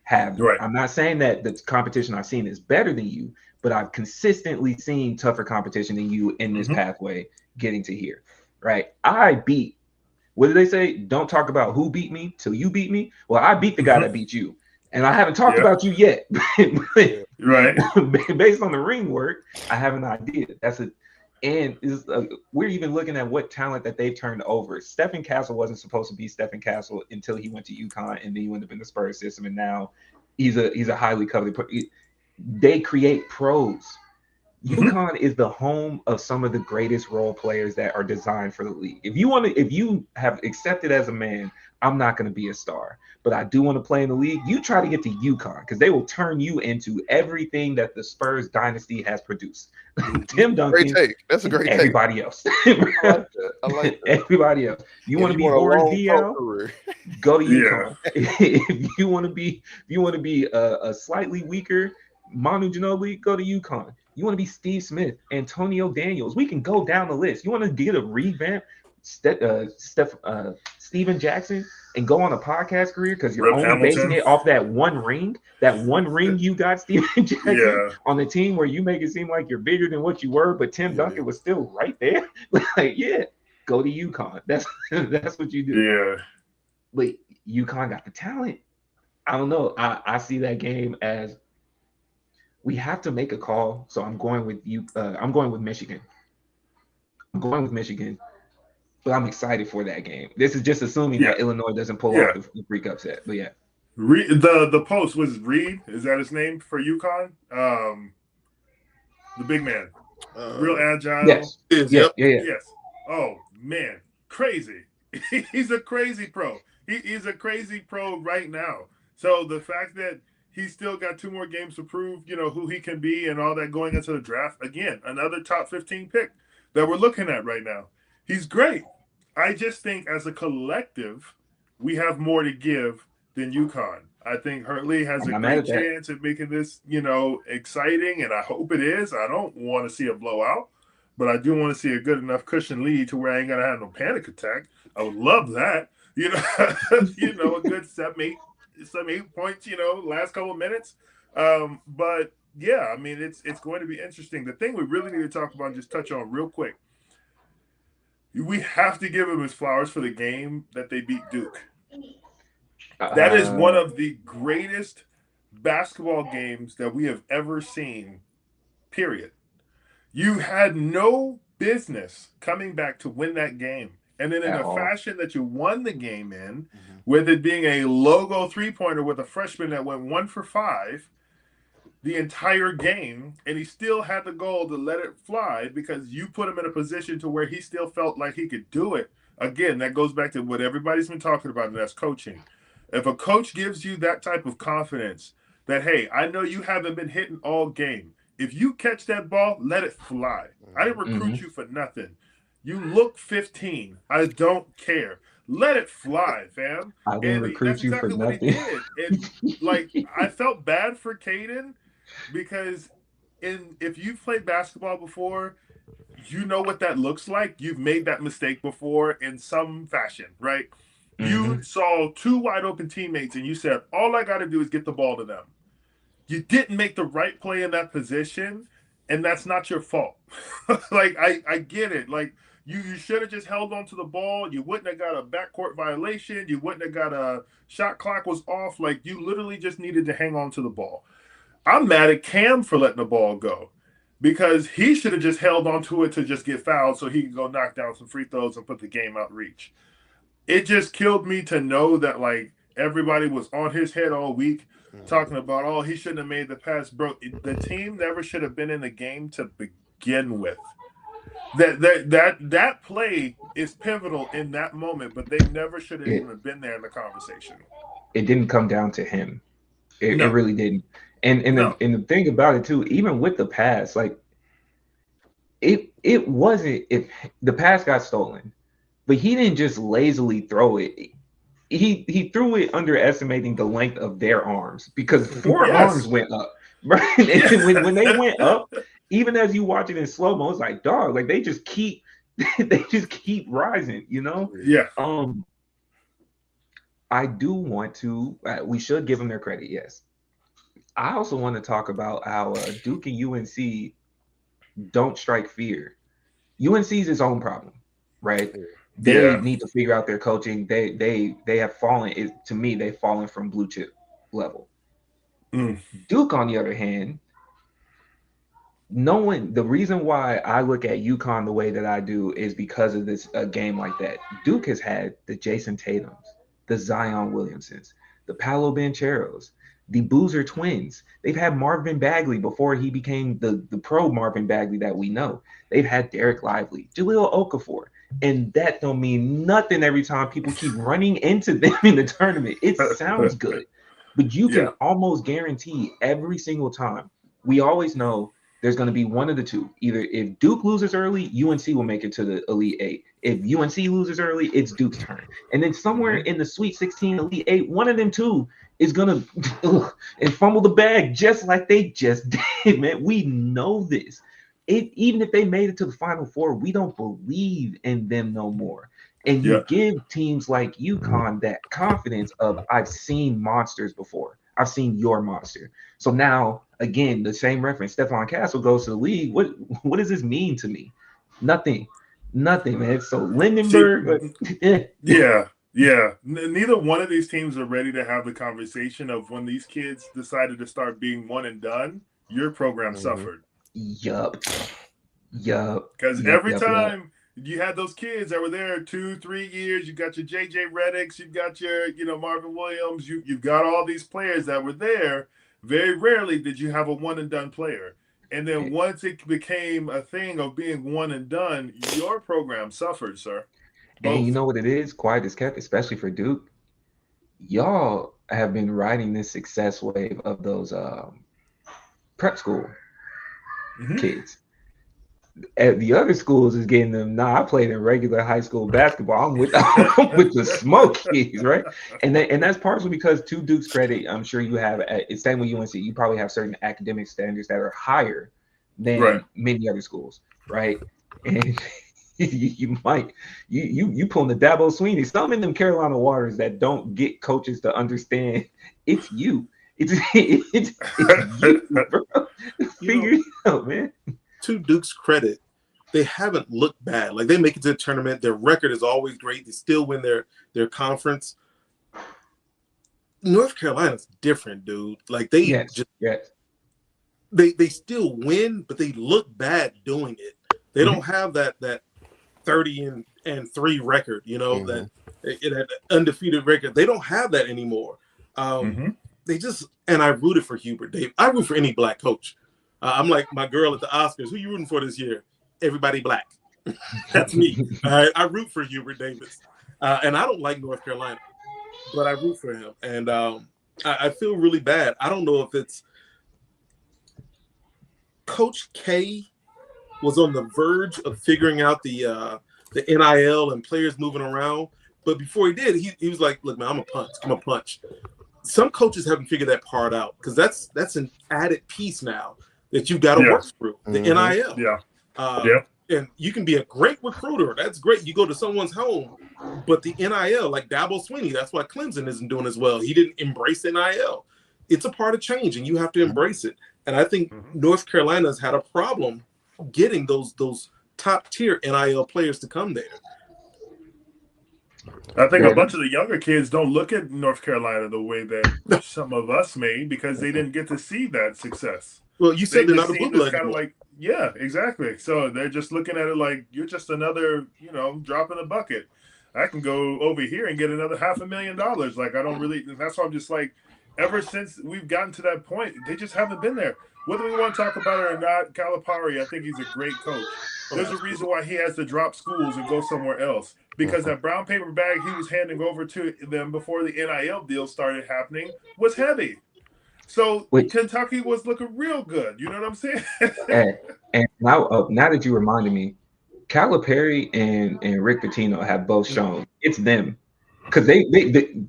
have. Right. I'm not saying that the competition I've seen is better than you, but I've consistently seen tougher competition than you in this pathway getting to here. Right? What do they say? Don't talk about who beat me till you beat me. Well, I beat the guy that beat you. And I haven't talked about you yet. Right. Based on the ring work, I have an idea. We're even looking at what talent that they've turned over. Stephen Castle wasn't supposed to be Stephen Castle until he went to UConn, and then he went up in the Spurs system, and now he's a highly coveted. They create pros. UConn is the home of some of the greatest role players that are designed for the league. If you have accepted as a man, I'm not going to be a star, but I do want to play in the league. You try to get to UConn because they will turn you into everything that the Spurs dynasty has produced. Tim Duncan, great take. That's a great everybody take. Else. I like that. Everybody else. You want to be Boris DL? Go to UConn. If you want to be a slightly weaker Manu Ginobili, go to UConn. You want to be Steve Smith, Antonio Daniels. We can go down the list. You want to get a revamp, Steven Jackson, and go on a podcast career because you're only basing it off that one ring. That one ring you got, Steven Jackson, on the team where you make it seem like you're bigger than what you were, but Tim Duncan was still right there. Go to UConn. That's what you do. Yeah. But UConn got the talent. I don't know. I see that game as we have to make a call. So I'm going with you. I'm going with Michigan. But I'm excited for that game. This is just assuming that Illinois doesn't pull off the freak upset. But yeah. The post was Reed. Is that his name for UConn? The big man. Real agile. Yes. Yes. Oh, man. Crazy. He's a crazy pro. He's a crazy pro right now. So the fact that he's still got 2 more games to prove, who he can be and all that going into the draft. Again, another top 15 pick that we're looking at right now. He's great. I just think as a collective, we have more to give than UConn. I think Hurley has a great chance at making this, exciting, and I hope it is. I don't want to see a blowout, but I do want to see a good enough cushion lead to where I ain't going to have no panic attack. I would love that. A good 7-8 points, last couple of minutes. But yeah, I mean, it's going to be interesting. The thing we really need to talk about and just touch on real quick, we have to give him his flowers for the game that they beat Duke. That is one of the greatest basketball games that we have ever seen, period. You had no business coming back to win that game. And then in a fashion that you won the game in, with it being a logo 3-pointer with a freshman that went 1 for 5 the entire game, and he still had the goal to let it fly because you put him in a position to where he still felt like he could do it. Again, that goes back to what everybody's been talking about, and that's coaching. If a coach gives you that type of confidence that, hey, I know you haven't been hitting all game. If you catch that ball, let it fly. I didn't recruit you for nothing. You look 15. I don't care. Let it fly, fam. I didn't recruit you for nothing. He did. And I felt bad for Caden because if you've played basketball before, you know what that looks like. You've made that mistake before in some fashion, right? You saw 2 wide open teammates and you said, all I got to do is get the ball to them. You didn't make the right play in that position, and that's not your fault. I get it. You should have just held on to the ball. You wouldn't have got a backcourt violation. You wouldn't have got a shot clock was off. You literally just needed to hang on to the ball. I'm mad at Cam for letting the ball go because he should have just held on to it to just get fouled so he could go knock down some free throws and put the game out of reach. It just killed me to know that, everybody was on his head all week talking about, he shouldn't have made the pass. Bro, the team never should have been in the game to begin with. That play is pivotal in that moment, but they never should have even been there in the conversation. It didn't come down to him. It really didn't. And the thing about it too, even with the pass, it wasn't if the pass got stolen, but he didn't just lazily throw it. he threw it underestimating the length of their arms because 4 Yes. arms went up. Right? And when they went up, even as you watch it in slow mo, it's like, dog, like they just keep rising, you know? Yeah. I do want to. We should give them their credit, yes. I also want to talk about how Duke and UNC don't strike fear. UNC's its own problem, right? They need to figure out their coaching. They have fallen. To me, they've fallen from blue chip level. Duke, on the other hand, the reason why I look at UConn the way that I do is because of this game like that. Duke has had the Jason Tatums, the Zion Williamsons, the Paolo Bancheros, the Boozer twins. They've had Marvin Bagley before he became the pro Marvin Bagley that we know. They've had Derek Lively, Jahlil Okafor, and that don't mean nothing every time people keep running into them in the tournament. It sounds good, but you can almost guarantee every single time. We always know there's going to be one of the two. Either if Duke loses early, UNC will make it to the Elite Eight. If UNC loses early, it's Duke's turn. And then somewhere in the Sweet 16, Elite Eight, one of them two is going to and fumble the bag just like they just did, man. We know this. Even if they made it to the Final Four, we don't believe in them no more. And you give teams like UConn that confidence of, I've seen monsters before. I've seen your monster. So now, again, the same reference, Stephon Castle goes to the league. What does this mean to me? Nothing, man. So Lindenberg. Neither one of these teams are ready to have the conversation of when these kids decided to start being one and done, your program suffered. Yup. Because every time you had those kids that were there 2-3 years, you got your JJ Reddicks, you've got your, Marvin Williams, you've got all these players that were there. Very rarely did you have a one and done player. And then once it became a thing of being one and done, your program suffered, sir. And you know what it is? Quiet as kept, especially for Duke. Y'all have been riding this success wave of those prep school kids. At the other schools is getting them. I played in regular high school basketball. I'm with the smoke kids, right? And that's partially because, to Duke's credit, I'm sure you have. Same with UNC. You probably have certain academic standards that are higher than many other schools, right? And you pulling the Dabo Sweeney. Some in them Carolina waters that don't get coaches to understand it's you. It's you, bro. Figure it out, man. To Duke's credit, they haven't looked bad. Like, they make it to the tournament. Their record is always great. They still win their conference. North Carolina's different, dude. Like, they they still win, but they look bad doing it. They don't have that 30-3 record, that undefeated record. They don't have that anymore. They just, and I rooted for Hubert, Dave. I root for any black coach. I'm like my girl at the Oscars. Who you rooting for this year? Everybody black. That's me. All right. I root for Hubert Davis. And I don't like North Carolina, but I root for him. And I feel really bad. I don't know if it's Coach K was on the verge of figuring out the NIL and players moving around. But before he did, he was like, look, man, I'm a punch. Some coaches haven't figured that part out, because that's an added piece now that you've got to work through, the NIL. And you can be a great recruiter. That's great. You go to someone's home, but the NIL, like Dabo Sweeney, that's why Clemson isn't doing as well. He didn't embrace NIL. It's a part of change, and you have to embrace it. And I think North Carolina's had a problem getting those top tier NIL players to come there. I think a bunch of the younger kids don't look at North Carolina the way that some of us may, because they didn't get to see that success. Well, you said they're not a blue blood. Kind of like, yeah, exactly. So they're just looking at it like you're just another, drop in a bucket. I can go over here and get another $500,000. Like, I don't really. That's why I'm just like, ever since we've gotten to that point, they just haven't been there. Whether we want to talk about it or not, Calipari, I think he's a great coach. There's a reason why he has to drop schools and go somewhere else, because that brown paper bag he was handing over to them before the NIL deal started happening was heavy. So Kentucky was looking real good. You know what I'm saying? and now that you reminded me, Calipari and Rick Pitino have both shown it's them. because they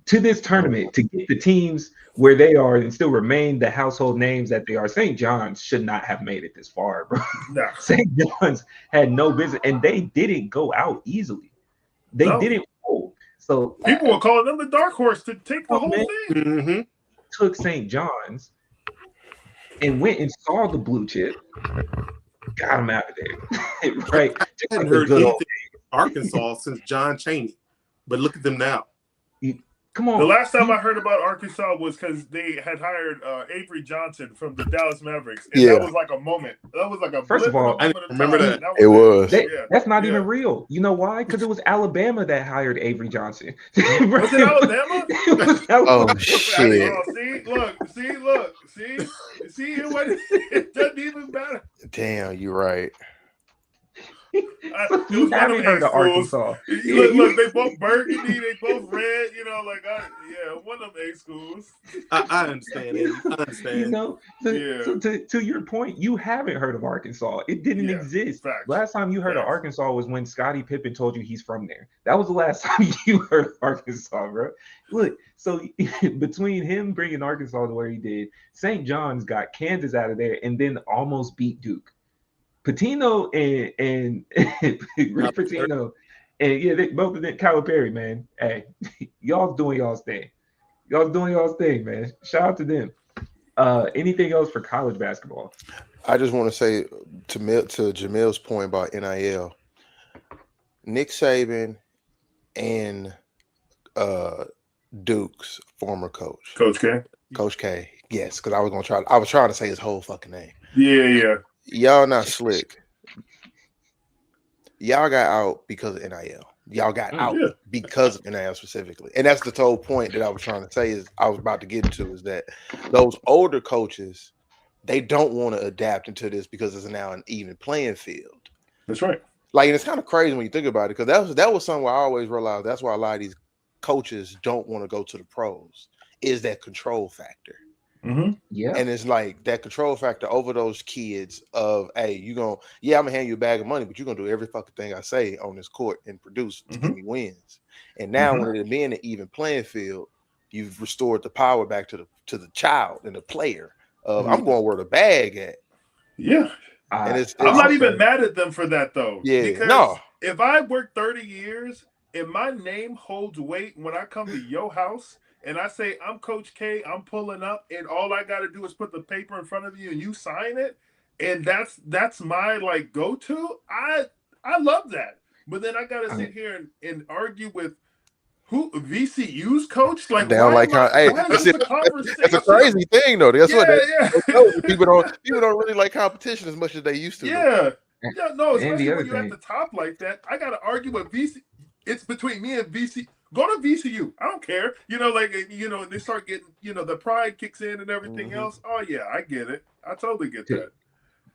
to this tournament to get the teams where they are and still remain the household names that they are. St. John's should not have made it this far, bro. No. St. John's had no business, and they didn't go out easily. They didn't hold. So people were calling them the dark horse to take the whole thing. Mm-hmm. Took St. John's and went and saw the blue chip, got him out of there. Right? I hadn't heard anything Arkansas since John Chaney, but look at them now. Come on. The last time I heard about Arkansas was because they had hired Avery Johnson from the Dallas Mavericks, and that was like a moment. That was like a first of all, I remember that. It was. That's not even real. You know why? Because it was Alabama that hired Avery Johnson. Was it Alabama? It was Alabama. Oh shit! See, it doesn't even matter. Damn, you're right. You haven't heard of Arkansas. Look, they both burgundy, they both red. You know, like one of them A schools. I understand it. I understand. You know, so to your point, you haven't heard of Arkansas. It didn't exist. Facts. Last time you heard of Arkansas was when Scottie Pippen told you he's from there. That was the last time you heard of Arkansas, bro. Look, so between him bringing Arkansas to where he did, St. John's got Kansas out of there and then almost beat Duke. Patino and Rick Patino and they both of them, Calipari, man. Hey, y'all doing y'all's thing. Y'all doing y'all's thing, man. Shout out to them. Anything else for college basketball? I just want to say to Jamil's point about NIL, Nick Saban and Duke's former coach, Coach K. Yes, because I was trying to say his whole fucking name. Yeah. Y'all not slick. Y'all got out because of NIL. Y'all got out because of NIL specifically. And that's the whole point that I was trying to say is I was about to get into is that those older coaches, they don't want to adapt into this because it's now an even playing field. That's right. Like, and it's kind of crazy when you think about it because that was something where I always realized that's why a lot of these coaches don't want to go to the pros is that control factor. Mm-hmm. Yeah, and it's like that control factor over those kids of, hey, I'm gonna hand you a bag of money, but you're gonna do every fucking thing I say on this court and produce to give me wins. And now when it being an even playing field, you've restored the power back to the child and the player of I'm going where the bag at. Yeah, and I'm not even mad at them for that though. Yeah, because if I work 30 years and my name holds weight when I come to your house. And I say, I'm Coach K, I'm pulling up, and all I got to do is put the paper in front of you and you sign it. And that's my, like, go-to. I love that. But then I got to sit here and argue with who VCU's coach? Like, down like how, hey, that's a crazy thing, though. That's people don't really like competition as much as they used to. Yeah, no, especially when you're at the top like that. I got to argue with VC. It's between me and VC. Go to VCU. I don't care. They start getting, the pride kicks in and everything else. Oh, yeah, I get it. I totally get that.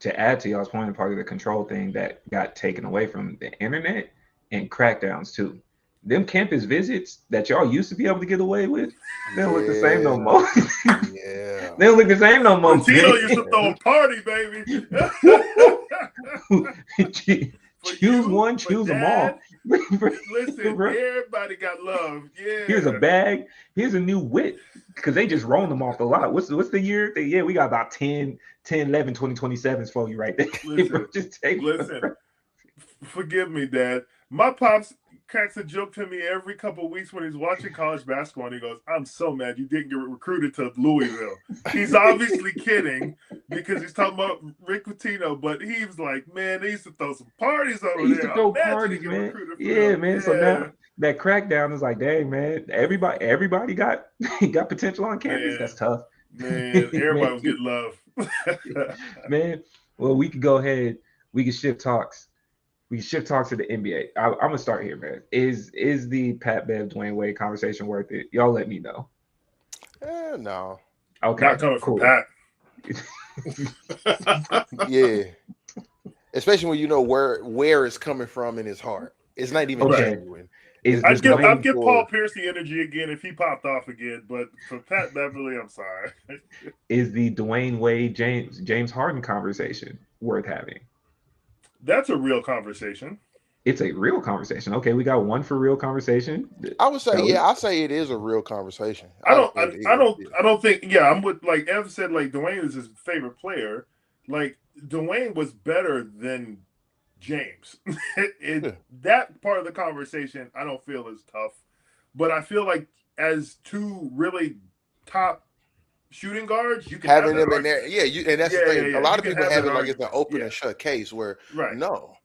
To add to y'all's point, part of the control thing that got taken away from the internet and crackdowns, too. Them campus visits that y'all used to be able to get away with, they don't look the same no more. Yeah. They don't look the same no more. Tito used to throw a party, baby. Choose one, choose them all. Listen, everybody got love. Yeah. Here's a bag. Here's a new whip. Because they just rolled them off the lot. What's the year? We got about 10, 11, 2027s for you right there. Listen, forgive me, Dad. My pops cracks a joke to me every couple of weeks when he's watching college basketball, and he goes, I'm so mad you didn't get recruited to Louisville. He's obviously kidding because he's talking about Rick Pitino, but he was like, man, they used to throw some parties over there. They used to throw parties, man. Yeah, man. Yeah. So now that crackdown is like, dang, man, everybody got potential on campus. Man. That's tough. Man, everybody was getting love. Man, well, we could go ahead. We can shift talks. We shift talks to the NBA. I'm gonna start here, man. Is the Pat Bev Dwayne Wade conversation worth it? Y'all let me know. No. Okay. Not coming from Pat. Yeah. Especially when you know where it's coming from in his heart. It's not even genuine. I'd give Paul Pierce the energy again if he popped off again, but for Pat Beverly, I'm sorry. Is the Dwayne Wade James Harden conversation worth having? That's a real conversation. it's a real conversation. Okay, we got one for real conversation. I would say, Fellas? I say it is a real conversation. I don't say it is. I don't think yeah, I'm with like Ev said, like Dwayne is his favorite player. Like Dwayne was better than James. That part of the conversation I don't feel is tough. But I feel like as two really top shooting guards, you can having have them in there. Yeah, and that's the thing. A lot of people have it like it's an open and shut case where no.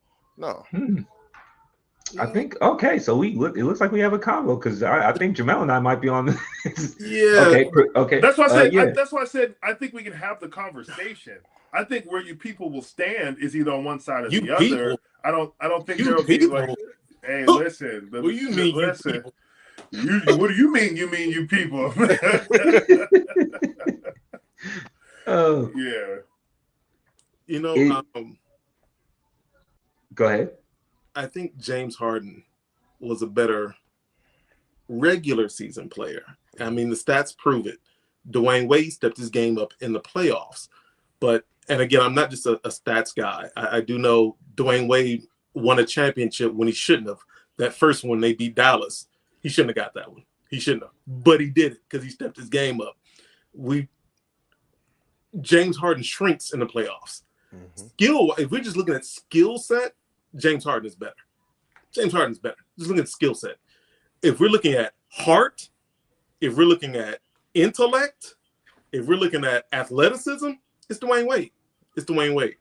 I think okay, so it looks like we have a combo because I think Jamel and I might be on this. Yeah. Okay. That's why I said yeah. that's why I said I think we can have the conversation. I think where you people will stand is either on one side or the other. I don't think there'll be like, hey, listen. What do you mean? Listen. What do you mean? You mean you people? Oh yeah. You know, go ahead. I think James Harden was a better regular season player. I mean, the stats prove it. Dwayne Wade stepped his game up in the playoffs. And again, I'm not just a stats guy. I do know Dwayne Wade won a championship when he shouldn't have. That first one, they beat Dallas. He shouldn't have got that one. He shouldn't have. But he did it because he stepped his game up. James Harden shrinks in the playoffs. If we're just looking at skill set, James Harden is better. James Harden is better. Just looking at skill set. If we're looking at heart, if we're looking at intellect, if we're looking at athleticism, it's Dwayne Wade. It's Dwayne Wade.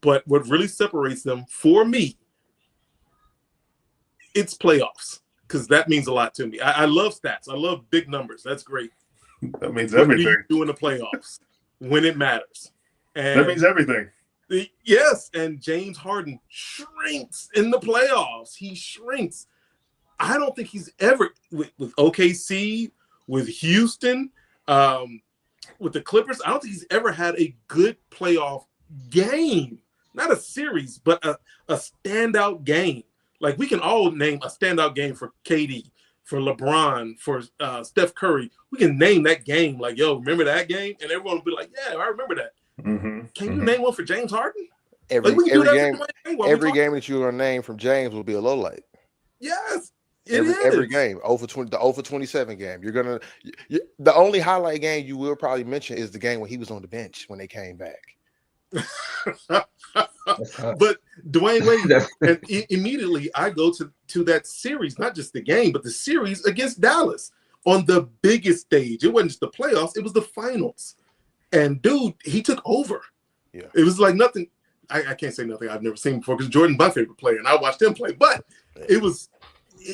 But what really separates them for me, it's playoffs, because that means a lot to me. I love stats. I love big numbers. That's great. That means everything. What do you do in the playoffs when it matters? And that means everything. Yes, and James Harden shrinks in the playoffs. He shrinks. I don't think he's ever with OKC, with Houston, with the Clippers. I don't think he's ever had a good playoff game. Not a series, but a standout game. Like we can all name a standout game for KD, for LeBron, for Steph Curry. We can name that game. Like, yo, remember that game? And everyone will be like, yeah, I remember that. Can you name one for James Harden? Every game that you're gonna name from James will be a low light. Yes, every game. Over 20, the over 27 game. The only highlight game you will probably mention is the game when he was on the bench when they came back. But Dwayne Wade, and immediately I go to that series, not just the game, but the series against Dallas on the biggest stage. It wasn't just the playoffs; it was the finals. And dude, he took over. Yeah, it was like nothing. I can't say nothing I've never seen before because Jordan's my favorite player, and I watched him play. But it was,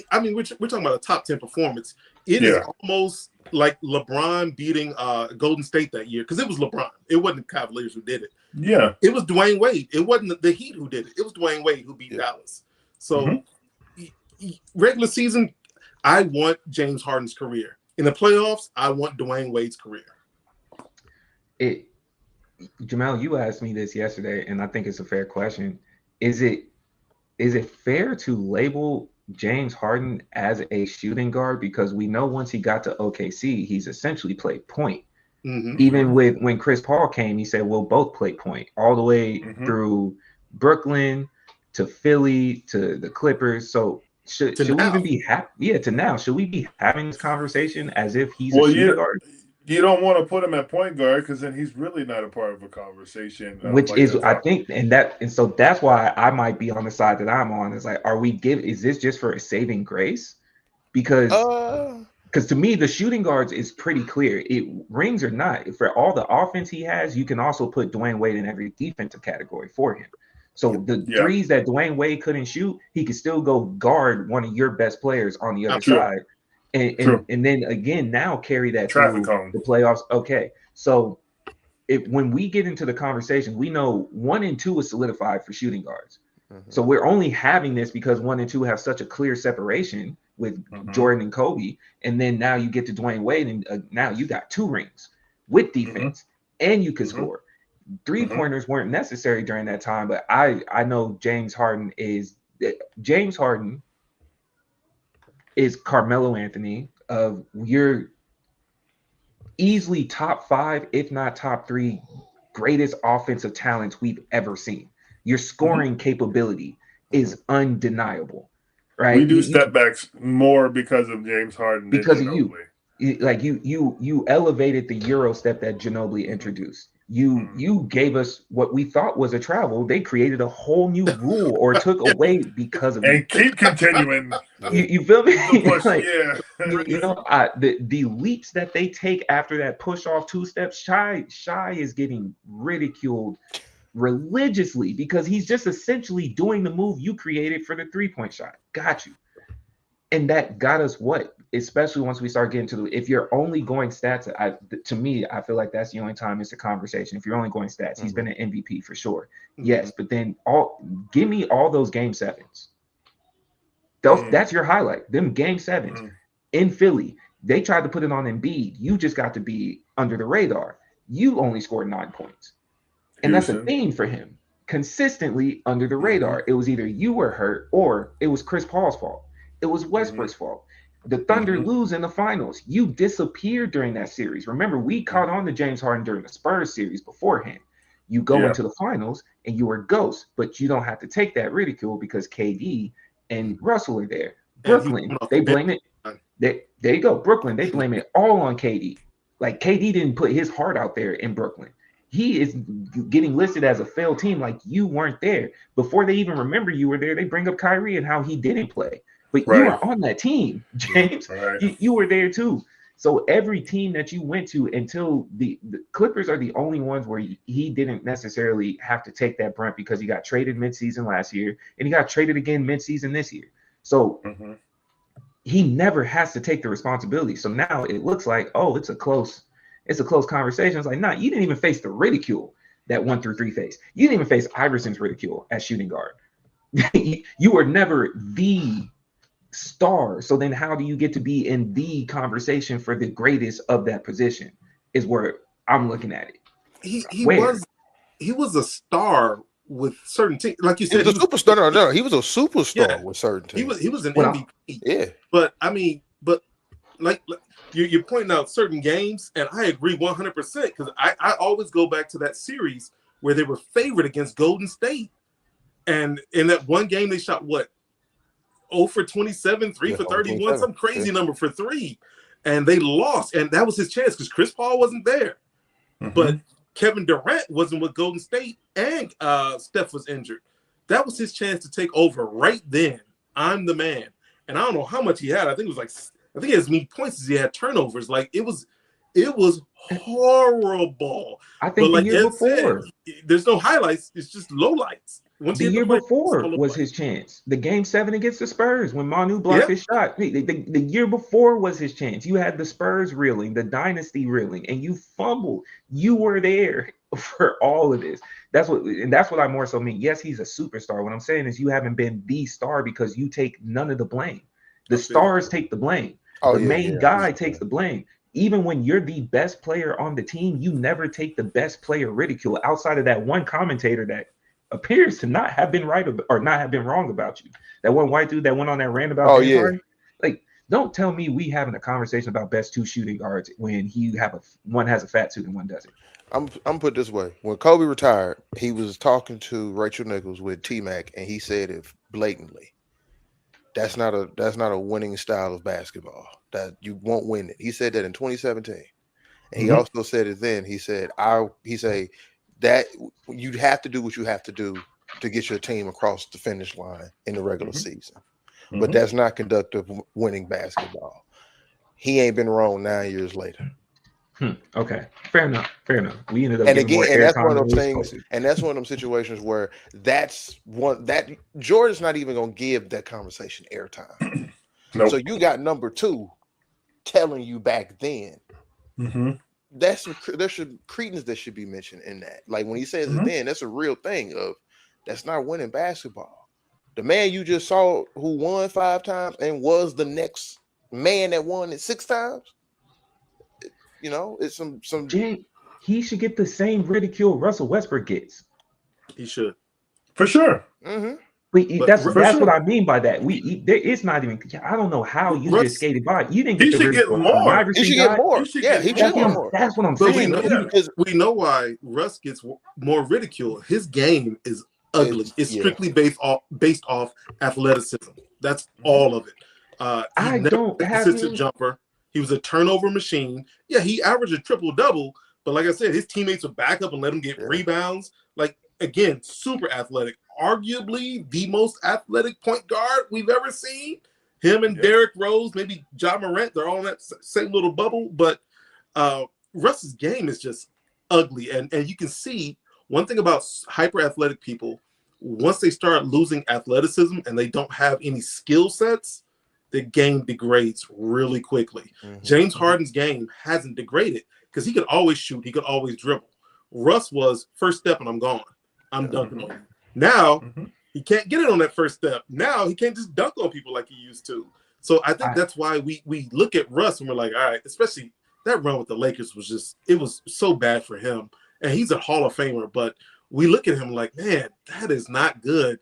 I mean, we're talking about a top 10 performance. It is almost like LeBron beating Golden State that year because it was LeBron. It wasn't the Cavaliers who did it. Yeah, it was Dwayne Wade. It wasn't the Heat who did it. It was Dwayne Wade who beat Dallas. So regular season, I want James Harden's career. In the playoffs, I want Dwayne Wade's career. Jamel, you asked me this yesterday, and I think it's a fair question. Is it fair to label James Harden as a shooting guard? Because we know once he got to OKC, he's essentially played point. Even when Chris Paul came, he said we'll both play point all the way through Brooklyn to Philly to the Clippers. So should we even be happy? Yeah, to now, should we be having this conversation as if he's a shooting guard? You don't want to put him at point guard because then he's really not a part of a conversation. Which is, I think, and so that's why I might be on the side that I'm on. Is like, is this just for a saving grace? Because to me, the shooting guards is pretty clear. It rings or not, for all the offense he has, you can also put Dwayne Wade in every defensive category for him. So the threes that Dwayne Wade couldn't shoot, he could still go guard one of your best players on the other side. And then again, now carry that through the playoffs. Okay, so when we get into the conversation, we know 1 and 2 is solidified for shooting guards. So we're only having this because 1 and 2 have such a clear separation with Jordan and Kobe, and then now you get to Dwayne Wade, and now you got 2 rings with defense, and you can score. 3-pointers weren't necessary during that time, but I know James Harden is Carmelo Anthony of your easily top 5, if not top 3 greatest offensive talents we've ever seen. Your scoring capability is undeniable, right? We do step backs more because of James Harden than because of Ginobili. Like you elevated the Euro step that Ginobili introduced. You gave us what we thought was a travel. They created a whole new rule or took away because of And keep continuing. you feel me? Push, Like, yeah. The leaps that they take after that push off two steps, Shy is getting ridiculed religiously because he's just essentially doing the move you created for the 3-point shot. Got you. And that got us what? Especially once we start getting to if you're only going stats, to me, I feel like that's the only time it's a conversation. If you're only going stats, he's been an MVP for sure. Yes, but then give me all those game sevens. That's your highlight. Them game sevens in Philly. They tried to put it on Embiid. You just got to be under the radar. You only scored 9 points. And that's a theme for him. Consistently under the radar. It was either you were hurt or it was Chris Paul's fault. It was Westbrook's fault. The Thunder lose in the finals. You disappeared during that series. Remember, we caught on to James Harden during the Spurs series beforehand. You go into the finals and you were ghost, but you don't have to take that ridicule because KD and Russell are there. Brooklyn, they blame it. There you go. Brooklyn, they blame it all on KD. Like KD didn't put his heart out there in Brooklyn. He is getting listed as a failed team like you weren't there. Before they even remember you were there, they bring up Kyrie and how he didn't play. But you were on that team, James. You were there too. So every team that you went to until the Clippers are the only ones where he didn't necessarily have to take that brunt because he got traded midseason last year and he got traded again midseason this year. So he never has to take the responsibility. So now it looks like, oh, it's a close conversation. It's like, nah, you didn't even face the ridicule that 1 through 3 faced. You didn't even face Iverson's ridicule as shooting guard. You were never the star. So then how do you get to be in the conversation for the greatest of that position is where I'm looking at it. He was a star with certain teams. Like you said, he was a superstar. No, he was a superstar with certain teams. He was an MVP. Yeah. But I mean, like you're pointing out certain games, and I agree 100% because I always go back to that series where they were favored against Golden State. And in that one game, they shot what? 0 for 27, 3 for 31, some crazy number for 3. And they lost. And that was his chance because Chris Paul wasn't there. But Kevin Durant wasn't with Golden State and Steph was injured. That was his chance to take over right then. I'm the man. And I don't know how much he had. I think he had as many points as he had turnovers. Like it was horrible. I think the year before. There's no highlights. It's just lowlights. The year before was his chance. The game 7 against the Spurs when Manu blocked his shot. The year before was his chance. You had the Spurs reeling, the dynasty reeling, and you fumbled. You were there for all of this. That's what I more so mean. Yes, he's a superstar. What I'm saying is you haven't been the star because you take none of the blame. The stars take the blame. The main guy takes the blame. Even when you're the best player on the team, you never take the best player ridicule outside of that one commentator that appears to not have been right or not have been wrong about you. That one white dude that went on that rant about Harden. Like, don't tell me we having a conversation about best 2 shooting guards when one has a fat suit and one doesn't. I'm put this way. When Kobe retired, he was talking to Rachel Nichols with T-Mac, and he said it blatantly. That's not a winning style of basketball. That you won't win it. He said that in 2017. And he also said it then. He said that you'd have to do what you have to do to get your team across the finish line in the regular season. But that's not conductive winning basketball. He ain't been wrong 9 years later. Okay. Fair enough. We ended up and again, and that's one of those things, and that's one of them situations where Jordan's not even gonna give that conversation airtime. So you got number 2 telling you back then. There's some credence that should be mentioned in that. Like when he says it then, that's a real thing of that's not winning basketball. The man you just saw who won 5 times and was the next man that won it 6 times. You know, it's some. He should get the same ridicule Russell Westbrook gets. He should, for sure. That's what I mean by that. It's not even. I don't know how you just skated by. You didn't get the ridicule. He should get more. He should get more. That's what I'm saying. We know why Russ gets more ridicule. His game is ugly. It's strictly based off athleticism. That's all of it. He never don't a have consistent him. jumper. He was a turnover machine. Yeah, he averaged a triple-double, but like I said, his teammates would back up and let him get rebounds. Like, again, super athletic. Arguably the most athletic point guard we've ever seen. Him and Derrick Rose, maybe Ja Morant, they're all in that same little bubble. But Russ's game is just ugly. And you can see one thing about hyper-athletic people, once they start losing athleticism and they don't have any skill sets, the game degrades really quickly. James Harden's game hasn't degraded because he could always shoot. He could always dribble. Russ was first step and I'm gone. I'm dunking on him. Now, he can't get it on that first step. Now, he can't just dunk on people like he used to. So I think that's why we look at Russ and we're like, all right, especially that run with the Lakers was just, it was so bad for him. And he's a Hall of Famer, but we look at him like, man, that is not good.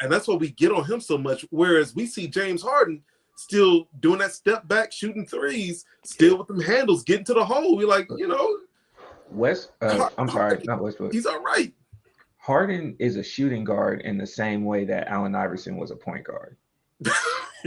And that's why we get on him so much. Whereas we see James Harden still doing that step back, shooting threes, still with them handles, getting to the hole. We're like, I'm sorry, not Westbrook. He's all right. Harden is a shooting guard in the same way that Allen Iverson was a point guard.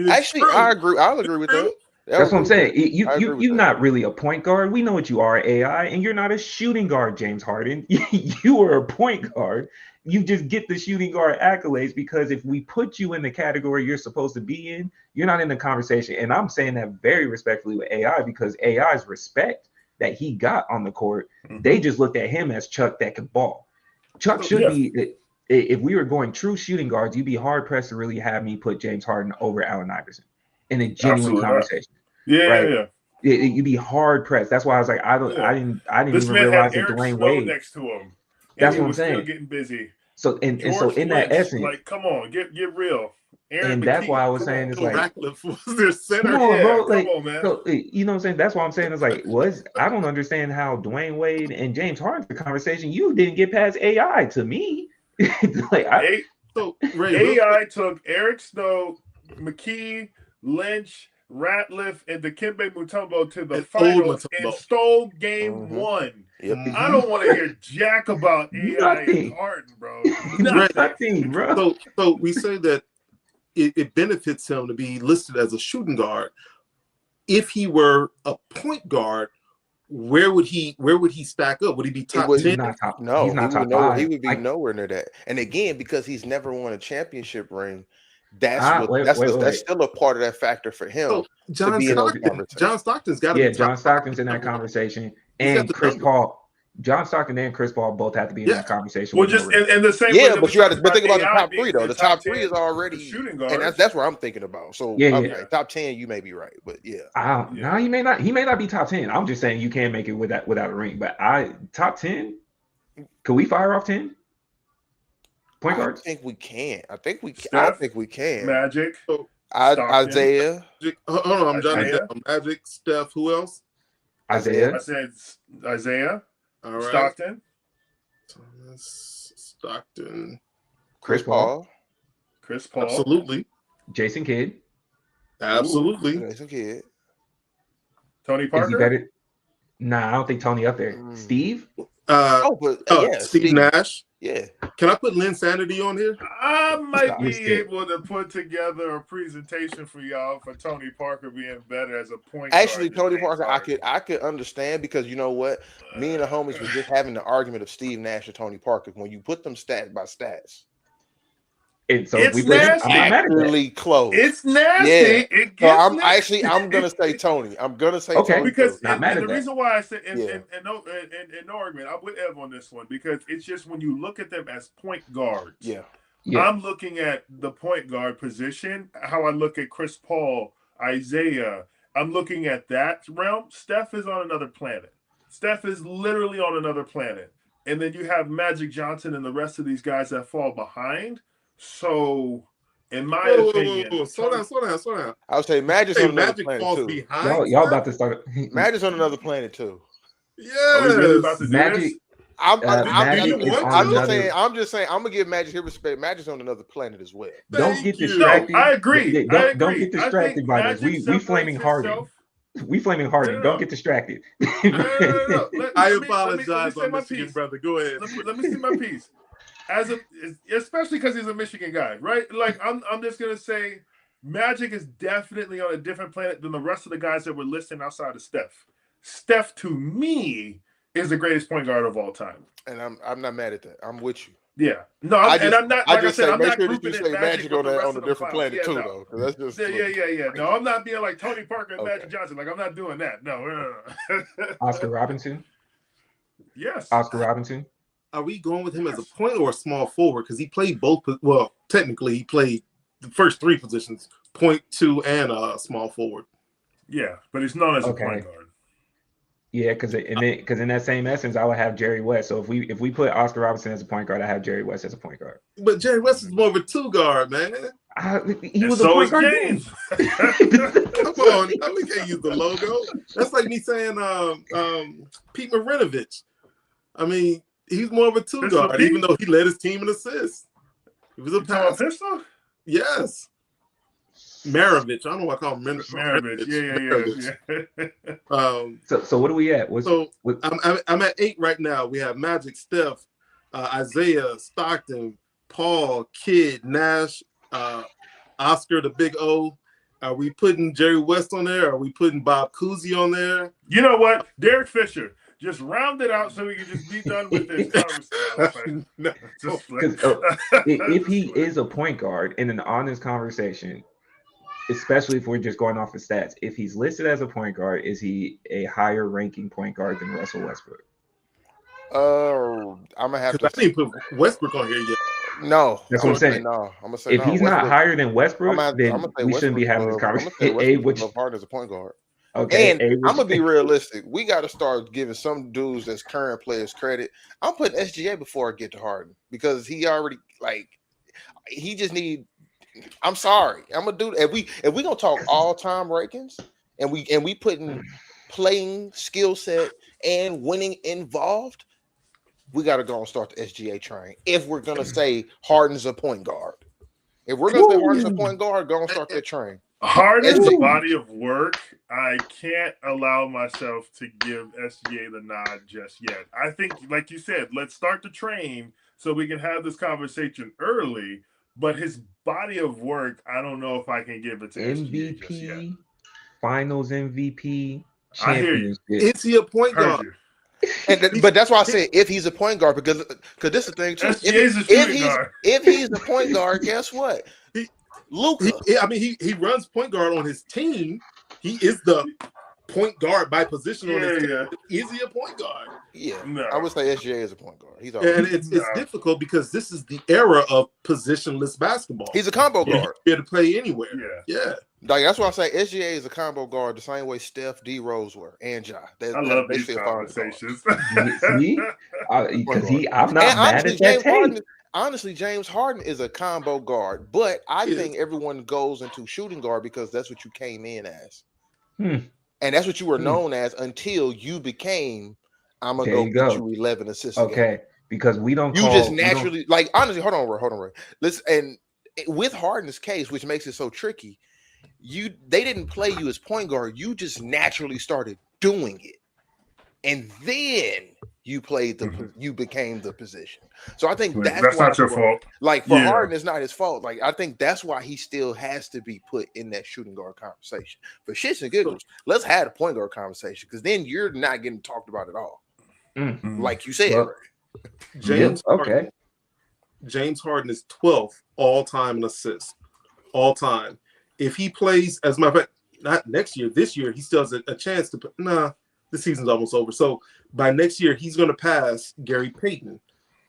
Actually, I'll agree with that. That's what I'm saying. You're not really a point guard. We know what you are, AI, and you're not a shooting guard, James Harden. You are a point guard. You just get the shooting guard accolades because if we put you in the category you're supposed to be in, you're not in the conversation. And I'm saying that very respectfully with AI because AI's respect that he got on the court, they just looked at him as Chuck that could ball. Chuck should be, if we were going true shooting guards, you'd be hard pressed to really have me put James Harden over Allen Iverson in a genuine conversation. You'd be hard pressed. That's why I was like, I didn't even realize that Dwayne Wade next to him. That's what I'm saying. Still getting busy. So so in that essence, like, come on, get real. And that's why I was saying it's like, Ratcliffe was their center. Come on, bro. Come on, man. So, you know what I'm saying? That's what I'm saying. It's like, I don't understand how Dwayne Wade and James Harden, the conversation, you didn't get past AI to me. AI took Eric Snow, McKee, Lynch, Ratliff, and Dikembe Mutombo to the finals and stole game one. I don't want to hear jack about AI and Harden, bro. Nothing, bro. So we say that it benefits him to be listed as a shooting guard. If he were a point guard, where would he stack up? Would he be top 10? He's not top 5. He would be nowhere near that. And again, because he's never won a championship ring, that's still a part of that factor for him. So John Stockton's got to be John Stockton's in that conversation, and Chris Paul. John Stockton and Chris Paul both have to be in that conversation. Well, just in the same way. But you got to think about the top three, though. The top three is already shooting guards, and that's what I'm thinking about. So top 10, you may be right, but no, he may not. He may not be top 10. I'm just saying you can't make it without a ring. But top 10. Could we fire off 10 point guards? I think we can. I think we can. Magic. Isaiah. Hold on, I'm Johnny. Magic. Steph. Who else? Isaiah. I said Isaiah. All right. Stockton. Thomas, Stockton. Chris Paul. Absolutely. Jason Kidd. Absolutely. Jason Kidd. Tony Parker. Is he better? Nah, I don't think Tony up there. Steve? Steve Nash. Yeah. Can I put Lynn Sanity on here? I might be able to put together a presentation for y'all for Tony Parker being better as a point guard. Actually, Tony Parker, I could understand because you know what? Me and the homies were just having the argument of Steve Nash and Tony Parker. When you put them stat by stats, it's nasty. Close. It's nasty. Yeah. It gets nasty. I'm gonna say Tony. Tony because the reason why I said and no argument, I'm with Ev on this one because it's just when you look at them as point guards. Yeah. I'm looking at the point guard position. How I look at Chris Paul, Isaiah. I'm looking at that realm. Steph is on another planet. Steph is literally on another planet, and then you have Magic Johnson and the rest of these guys that fall behind. So, in my opinion, slow down. I would say Magic's on another planet too. Behind, y'all about to start. Magic's on another planet too. Yes. Magic. I'm just saying. I'm gonna give Magic his respect. Magic's on another planet as well. Don't get distracted. No, I agree. Don't get distracted by this. We flaming Harden. We flaming Harden. Don't get distracted. I apologize on this, brother. Go ahead. Let me see my piece. especially because he's a Michigan guy, right? Like I'm just gonna say, Magic is definitely on a different planet than the rest of the guys that we're listing outside of Steph. Steph, to me, is the greatest point guard of all time, and I'm not mad at that. I'm with you. Yeah, no, I'm not. Like I said, I'm not grouping say Magic on a different planet too, though. That's just yeah. No, I'm not being like Tony Parker and Magic Johnson. Like I'm not doing that. No. Oscar Robinson. Yes, Oscar Robinson. Are we going with him as a point or a small forward? Because he played both. Well, technically, he played the first three positions: point, two, and small forward. Yeah, but he's known as a point guard. Yeah, because in that same essence, I would have Jerry West. So if we put Oscar Robinson as a point guard, I have Jerry West as a point guard. But Jerry West is more of a two guard, man. He was a point guard. James. Come on, we can't use the logo. That's like me saying Pete Marinovich. I mean, he's more of a two guard, even though he led his team in assists. He was a pistol. Yes. Maravich. I don't know why I call him Maravich. Yeah. So what are we at? I'm at 8 right now. We have Magic, Steph, Isaiah, Stockton, Paul, Kidd, Nash, Oscar, the Big O. Are we putting Jerry West on there? Are we putting Bob Cousy on there? You know what? Derek Fisher. Just round it out so we can just be done with this conversation. If he is a point guard in an honest conversation, especially if we're just going off the stats, if he's listed as a point guard, is he a higher ranking point guard than Russell Westbrook? I'm gonna have to. I didn't put Westbrook on here yet. No, that's what I'm saying. No, I'm gonna say if he's not higher than Westbrook, then we shouldn't be having this conversation. Which Harden is a point guard. Okay, and I'm gonna be realistic. We got to start giving some dudes that's current players credit. I'm putting SGA before I get to Harden because he already he just need. I'm sorry, I'm gonna do. If we gonna talk all time rankings and we putting playing skill set and winning involved, we got to go and start the SGA train. If we're gonna say Harden's a point guard, if we're gonna say Harden's a point guard, go and start that train. Harden's body of work, I can't allow myself to give SGA the nod just yet. I think, like you said, let's start the train so we can have this conversation early. But his body of work, I don't know if I can give it to SGA just yet. Finals MVP, I hear you. Is he a point guard? But that's why I said if he's a point guard, because this is the thing too. If he's a point guard, guess what? Luka. He runs point guard on his team. He is the point guard by position on his team. Yeah. Is he a point guard? Yeah, no. I would say SGA is a point guard. And it's difficult because this is the era of positionless basketball. He's a combo guard. He's to play anywhere. Yeah. Like that's why I say SGA is a combo guard the same way Steph, D Rose were, and Ja. I love these conversations. Because I'm not mad at that take. Honestly, James Harden is a combo guard, but I think everyone goes into shooting guard because that's what you came in as. And that's what you were known as until you became, I'm going to go get you 11 assists. Okay, because we don't naturally, like, honestly, hold on, Ray. Listen, and with Harden's case, which makes it so tricky, they didn't play you as point guard. You just naturally started doing it. And then you became the position. So I think that's not your fault. Like for Harden, it's not his fault. Like I think that's why he still has to be put in that shooting guard conversation. For shits and giggles, let's have a point guard conversation because then you're not getting talked about at all. Like you said, James Harden is 12th all time in assists, all time. If he plays, as a matter of fact, not next year, this year, he still has a chance to put. The season's almost over. So by next year, he's going to pass Gary Payton.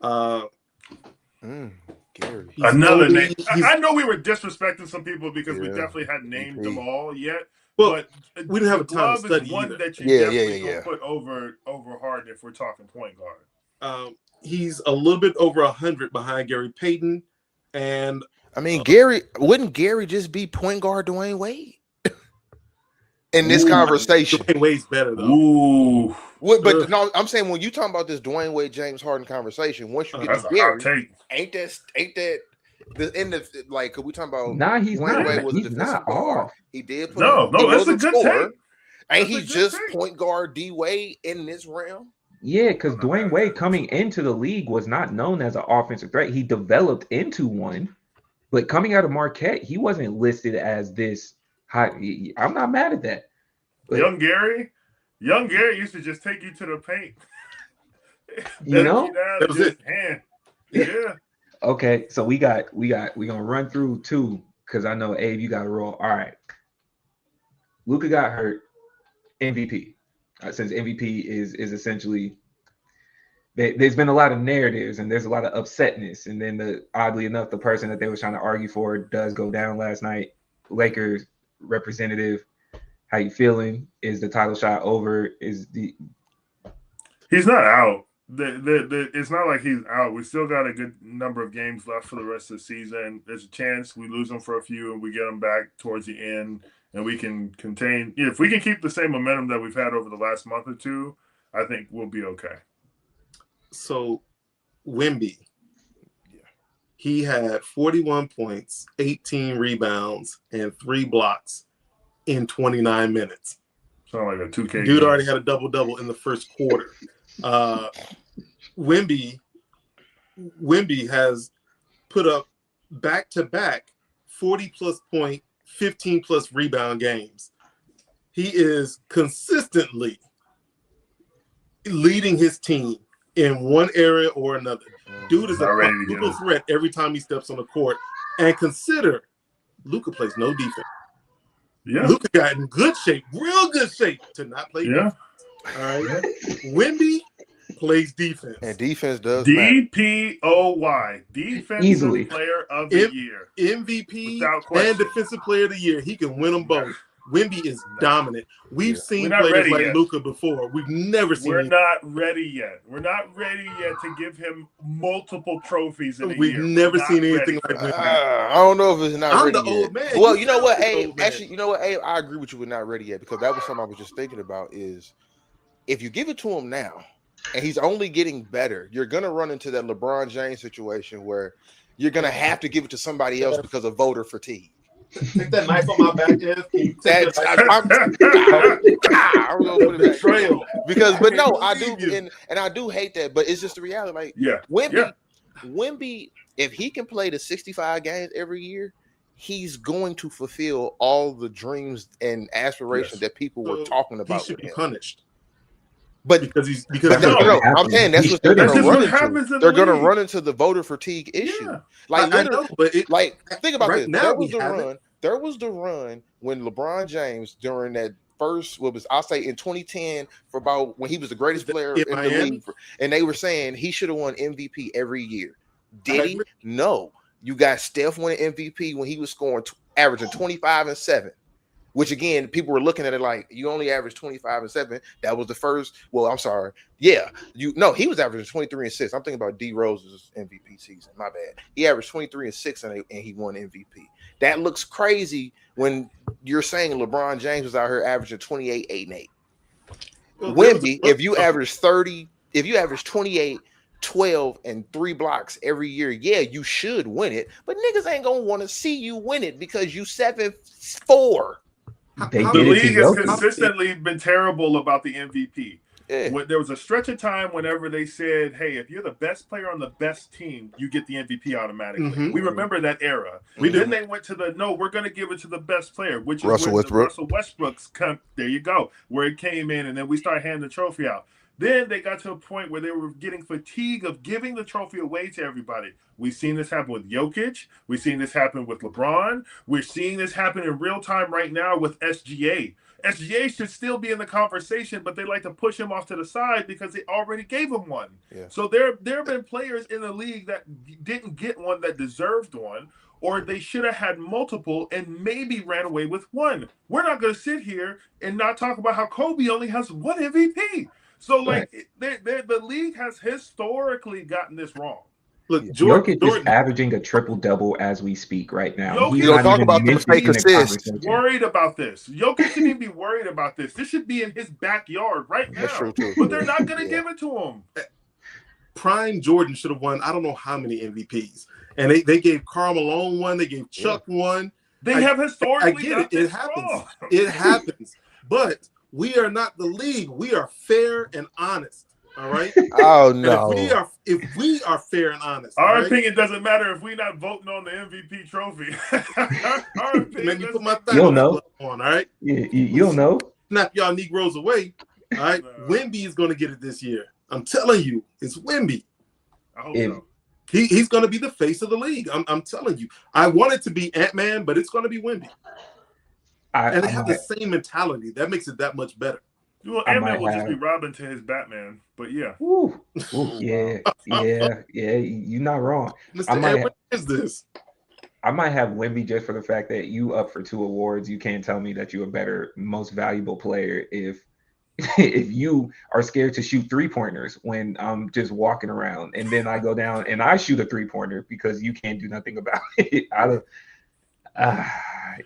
Gary. Another name. I know we were disrespecting some people because we definitely hadn't named them all yet. But we didn't have a time to study one either. that you definitely put over Harden if we're talking point guard. He's a little bit over 100 behind Gary Payton. And I mean, wouldn't Gary just be point guard Dwayne Wade? In this conversation, Dwayne Wade's better though. Ooh, but no, I'm saying when you talking about this Dwayne Wade James Harden conversation, once you get to Gary, ain't that the end of like? Could we talking about? Nah, he's Dwayne not. Wade was He's a defensive not guard. off. He did. That's a good take. Ain't he just point guard D Wade in this realm? Yeah, because Dwayne Wade coming into the league was not known as an offensive threat. He developed into one, but coming out of Marquette, he wasn't listed as this high. I'm not mad at that. But, Young Gary used to just take you to the paint. you know, that was it. Yeah. Okay, so we gonna run through two because I know Abe, you got to roll. All right, Luka got hurt. MVP. Since MVP is essentially, there's been a lot of narratives and there's a lot of upsetness, and then oddly enough, the person that they were trying to argue for does go down last night. Lakers representative, how you feeling? Is the title shot over? He's not out. It's not like he's out. We still got a good number of games left for the rest of the season. There's a chance we lose him for a few and we get him back towards the end, and we can contain. If we can keep the same momentum that we've had over the last month or two, I think we'll be okay. So, Wemby, he had 41 points, 18 rebounds, and 3 blocks in 29 minutes. Sound like a 2K. Dude already had a double-double in the first quarter. Wemby has put up back-to-back 40-plus point, 15-plus rebound games. He is consistently leading his team in one area or another. Dude is a quadruple threat every time he steps on the court. And consider, Luka plays no defense. Yeah. Luka got in good shape, real good shape, to not play defense. All right. Wemby plays defense. And defense does DPOY. Defensive Easily. Player of the Year. MVP and Defensive Player of the Year. He can win them both. Wemby is dominant. We've seen players like Luka before. We've never seen him. We're not ready yet. We're not ready yet to give him multiple trophies in a year. We've never seen anything like Wemby. I don't know if it's not ready I'm the yet. old man. Well, you know what, Abe? Actually, you know what, Abe? I agree with you with not ready yet, because that was something I was just thinking about is if you give it to him now and he's only getting better, you're going to run into that LeBron James situation where you're going to have to give it to somebody else because of voter fatigue. Take that knife on my back, Jeff. I'm gonna put it back. Because, but no, I do, and I do hate that. But it's just the reality. Like, Wemby, if he can play the 65 games every year, he's going to fulfill all the dreams and aspirations that people were talking about. He should be punished. But because I'm saying that's what they're going to run into. They're going to run into the voter fatigue issue. Yeah. Like, literally, think about this. Now there was the run when LeBron James during that first, I'll say in 2010 for about when he was the greatest player in the league, and they were saying he should have won MVP every year. Did he? No. You got Steph winning MVP when he was scoring averaging 25 and 7. Which again, people were looking at it like you only averaged 25 and 7. That was the first. Well, I'm sorry. Yeah, he was averaging 23 and 6. I'm thinking about D Rose's MVP season. My bad. He averaged 23 and 6 and he won MVP. That looks crazy when you're saying LeBron James was out here averaging 28, 8, and 8. Wemby, if you average 30, if you average 28, 12, and 3 blocks every year, yeah, you should win it. But niggas ain't gonna want to see you win it because you 7'4". The league has consistently been terrible about the MVP. Yeah. There was a stretch of time whenever they said, hey, if you're the best player on the best team, you get the MVP automatically. Mm-hmm. We remember that era. Then they went to we're going to give it to the best player, which Russell is Westbrook. Russell Westbrook's there you go, where it came in, and then we started handing the trophy out. Then they got to a point where they were getting fatigue of giving the trophy away to everybody. We've seen this happen with Jokic. We've seen this happen with LeBron. We're seeing this happen in real time right now with SGA. SGA should still be in the conversation, but they like to push him off to the side because they already gave him one. Yeah. So there have been players in the league that didn't get one that deserved one, or they should have had multiple and maybe ran away with one. We're not going to sit here and not talk about how Kobe only has one MVP. So, the league has historically gotten this wrong. Look, Jokic is averaging a triple-double as we speak right now. He's not talk about the fake assist. Worried about this. Jokic shouldn't even be worried about this. This should be in his backyard right now. That's true, too. But they're not going to give it to him. Prime Jordan should have won I don't know how many MVPs. And they gave Karl Malone one. They gave Chuck one. They have historically I get it. It happens. It happens. But we are not the league. We are fair and honest. All right. Oh And no. if we are fair and honest, Our right? opinion doesn't matter if we're not voting on the MVP trophy. Our opinion Let me put my You don't thigh know. on. All right. You don't know. Snap y'all Negroes away. All right. Wemby is going to get it this year. I'm telling you, it's Wemby. I hope If- so. He's going to be the face of the league. I'm telling you. I want it to be Ant-Man, but it's going to be Wemby. And they have the same mentality. That makes it that much better. Well, I Ant-Man might will just have- be Robin to his Batman, but yeah. Ooh, yeah. You're not wrong. Mr. Ant, what is this? I might have Wemby just for the fact that you up for 2 awards. You can't tell me that you're a better, most valuable player if you are scared to shoot 3-pointers when I'm just walking around, and then I go down and I shoot a 3-pointer because you can't do nothing about it.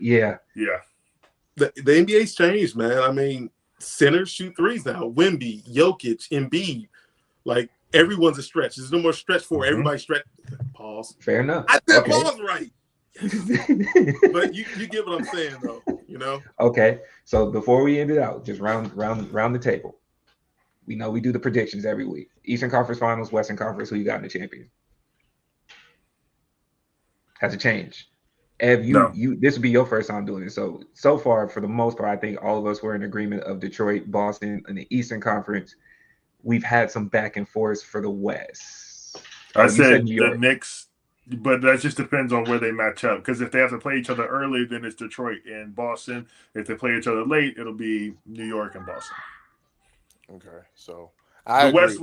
Yeah. The NBA's changed, man. I mean, centers shoot threes now. Wemby, Jokic, Embiid. Like, everyone's a stretch. There's no more stretch for everybody stretch. Pause. Fair enough. I said Okay. pause right. But you get what I'm saying, though. You know? Okay. So before we end it out, just round the table. We know we do the predictions every week. Eastern Conference Finals, Western Conference, who you got in the champion? Has to change. Ev, this would be your first time doing it. So far, for the most part, I think all of us were in agreement of Detroit, Boston, in the Eastern Conference. We've had some back and forth for the West. I said New the York. Knicks, but that just depends on where they match up. Because if they have to play each other early, then it's Detroit and Boston. If they play each other late, it'll be New York and Boston. Okay, so The West,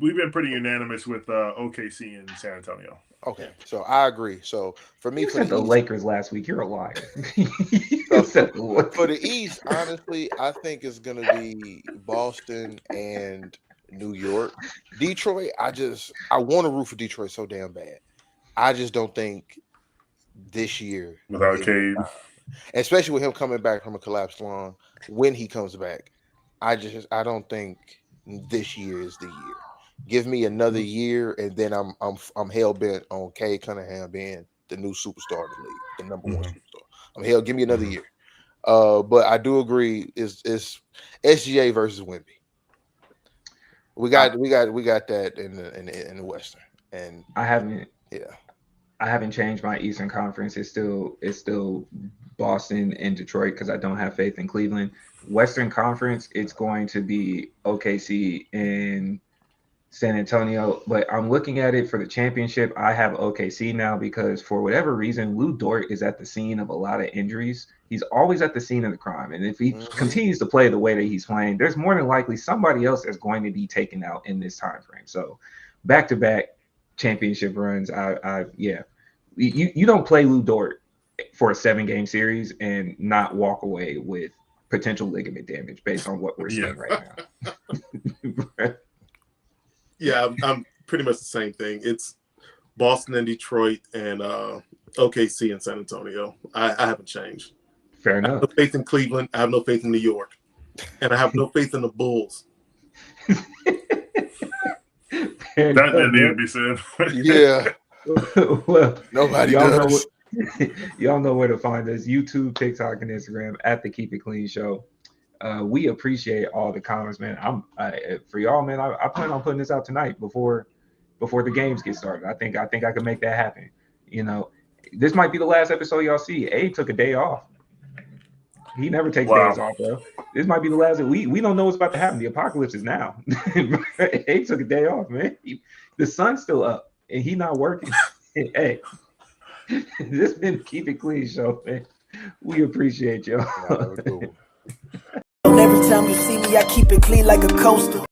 we've been pretty unanimous with OKC and San Antonio. Okay, so I agree. So for me, You for said the East, Lakers last week. You're a liar. for the East, honestly, I think it's gonna be Boston and New York. Detroit, I want to root for Detroit so damn bad. I just don't think this year, Without Cade, especially with him coming back from a collapsed lung, when he comes back, I don't think this year is the year. Give me another year, and then I'm hell bent on Cade Cunningham being the new superstar of the league, the number one superstar. Give me another year. But I do agree, it's SGA versus Wemby. We got that in the Western, and I haven't changed my Eastern Conference. It's still Boston and Detroit because I don't have faith in Cleveland. Western Conference, it's going to be OKC and San Antonio, but I'm looking at it for the championship. I have OKC now because for whatever reason, Lou Dort is at the scene of a lot of injuries. He's always at the scene of the crime. And if he continues to play the way that he's playing, there's more than likely somebody else that's going to be taken out in this time frame. So back-to-back championship runs, you don't play Lou Dort for a 7-game series and not walk away with potential ligament damage based on what we're seeing right now. Yeah, I'm pretty much the same thing. It's Boston and Detroit and OKC and San Antonio. I haven't changed. Fair I have enough. no faith in Cleveland. I have no faith in New York. And I have no faith in the Bulls. Fair that enough, didn't need to man. be said. yeah, Well, nobody y'all does. y'all know where to find us: YouTube, TikTok, and Instagram at the Keep It Clean Show. We appreciate all the comments, man. For y'all, man. I plan on putting this out tonight before the games get started. I think I can make that happen. You know, this might be the last episode y'all see. Abe took a day off. He never takes days off, bro. This might be the last. We don't know what's about to happen. The apocalypse is now. Abe took a day off, man. The sun's still up, and he not working. Hey, this been Keep It Clean Show, man. We appreciate y'all. And every time you see me, I keep it clean like a coaster.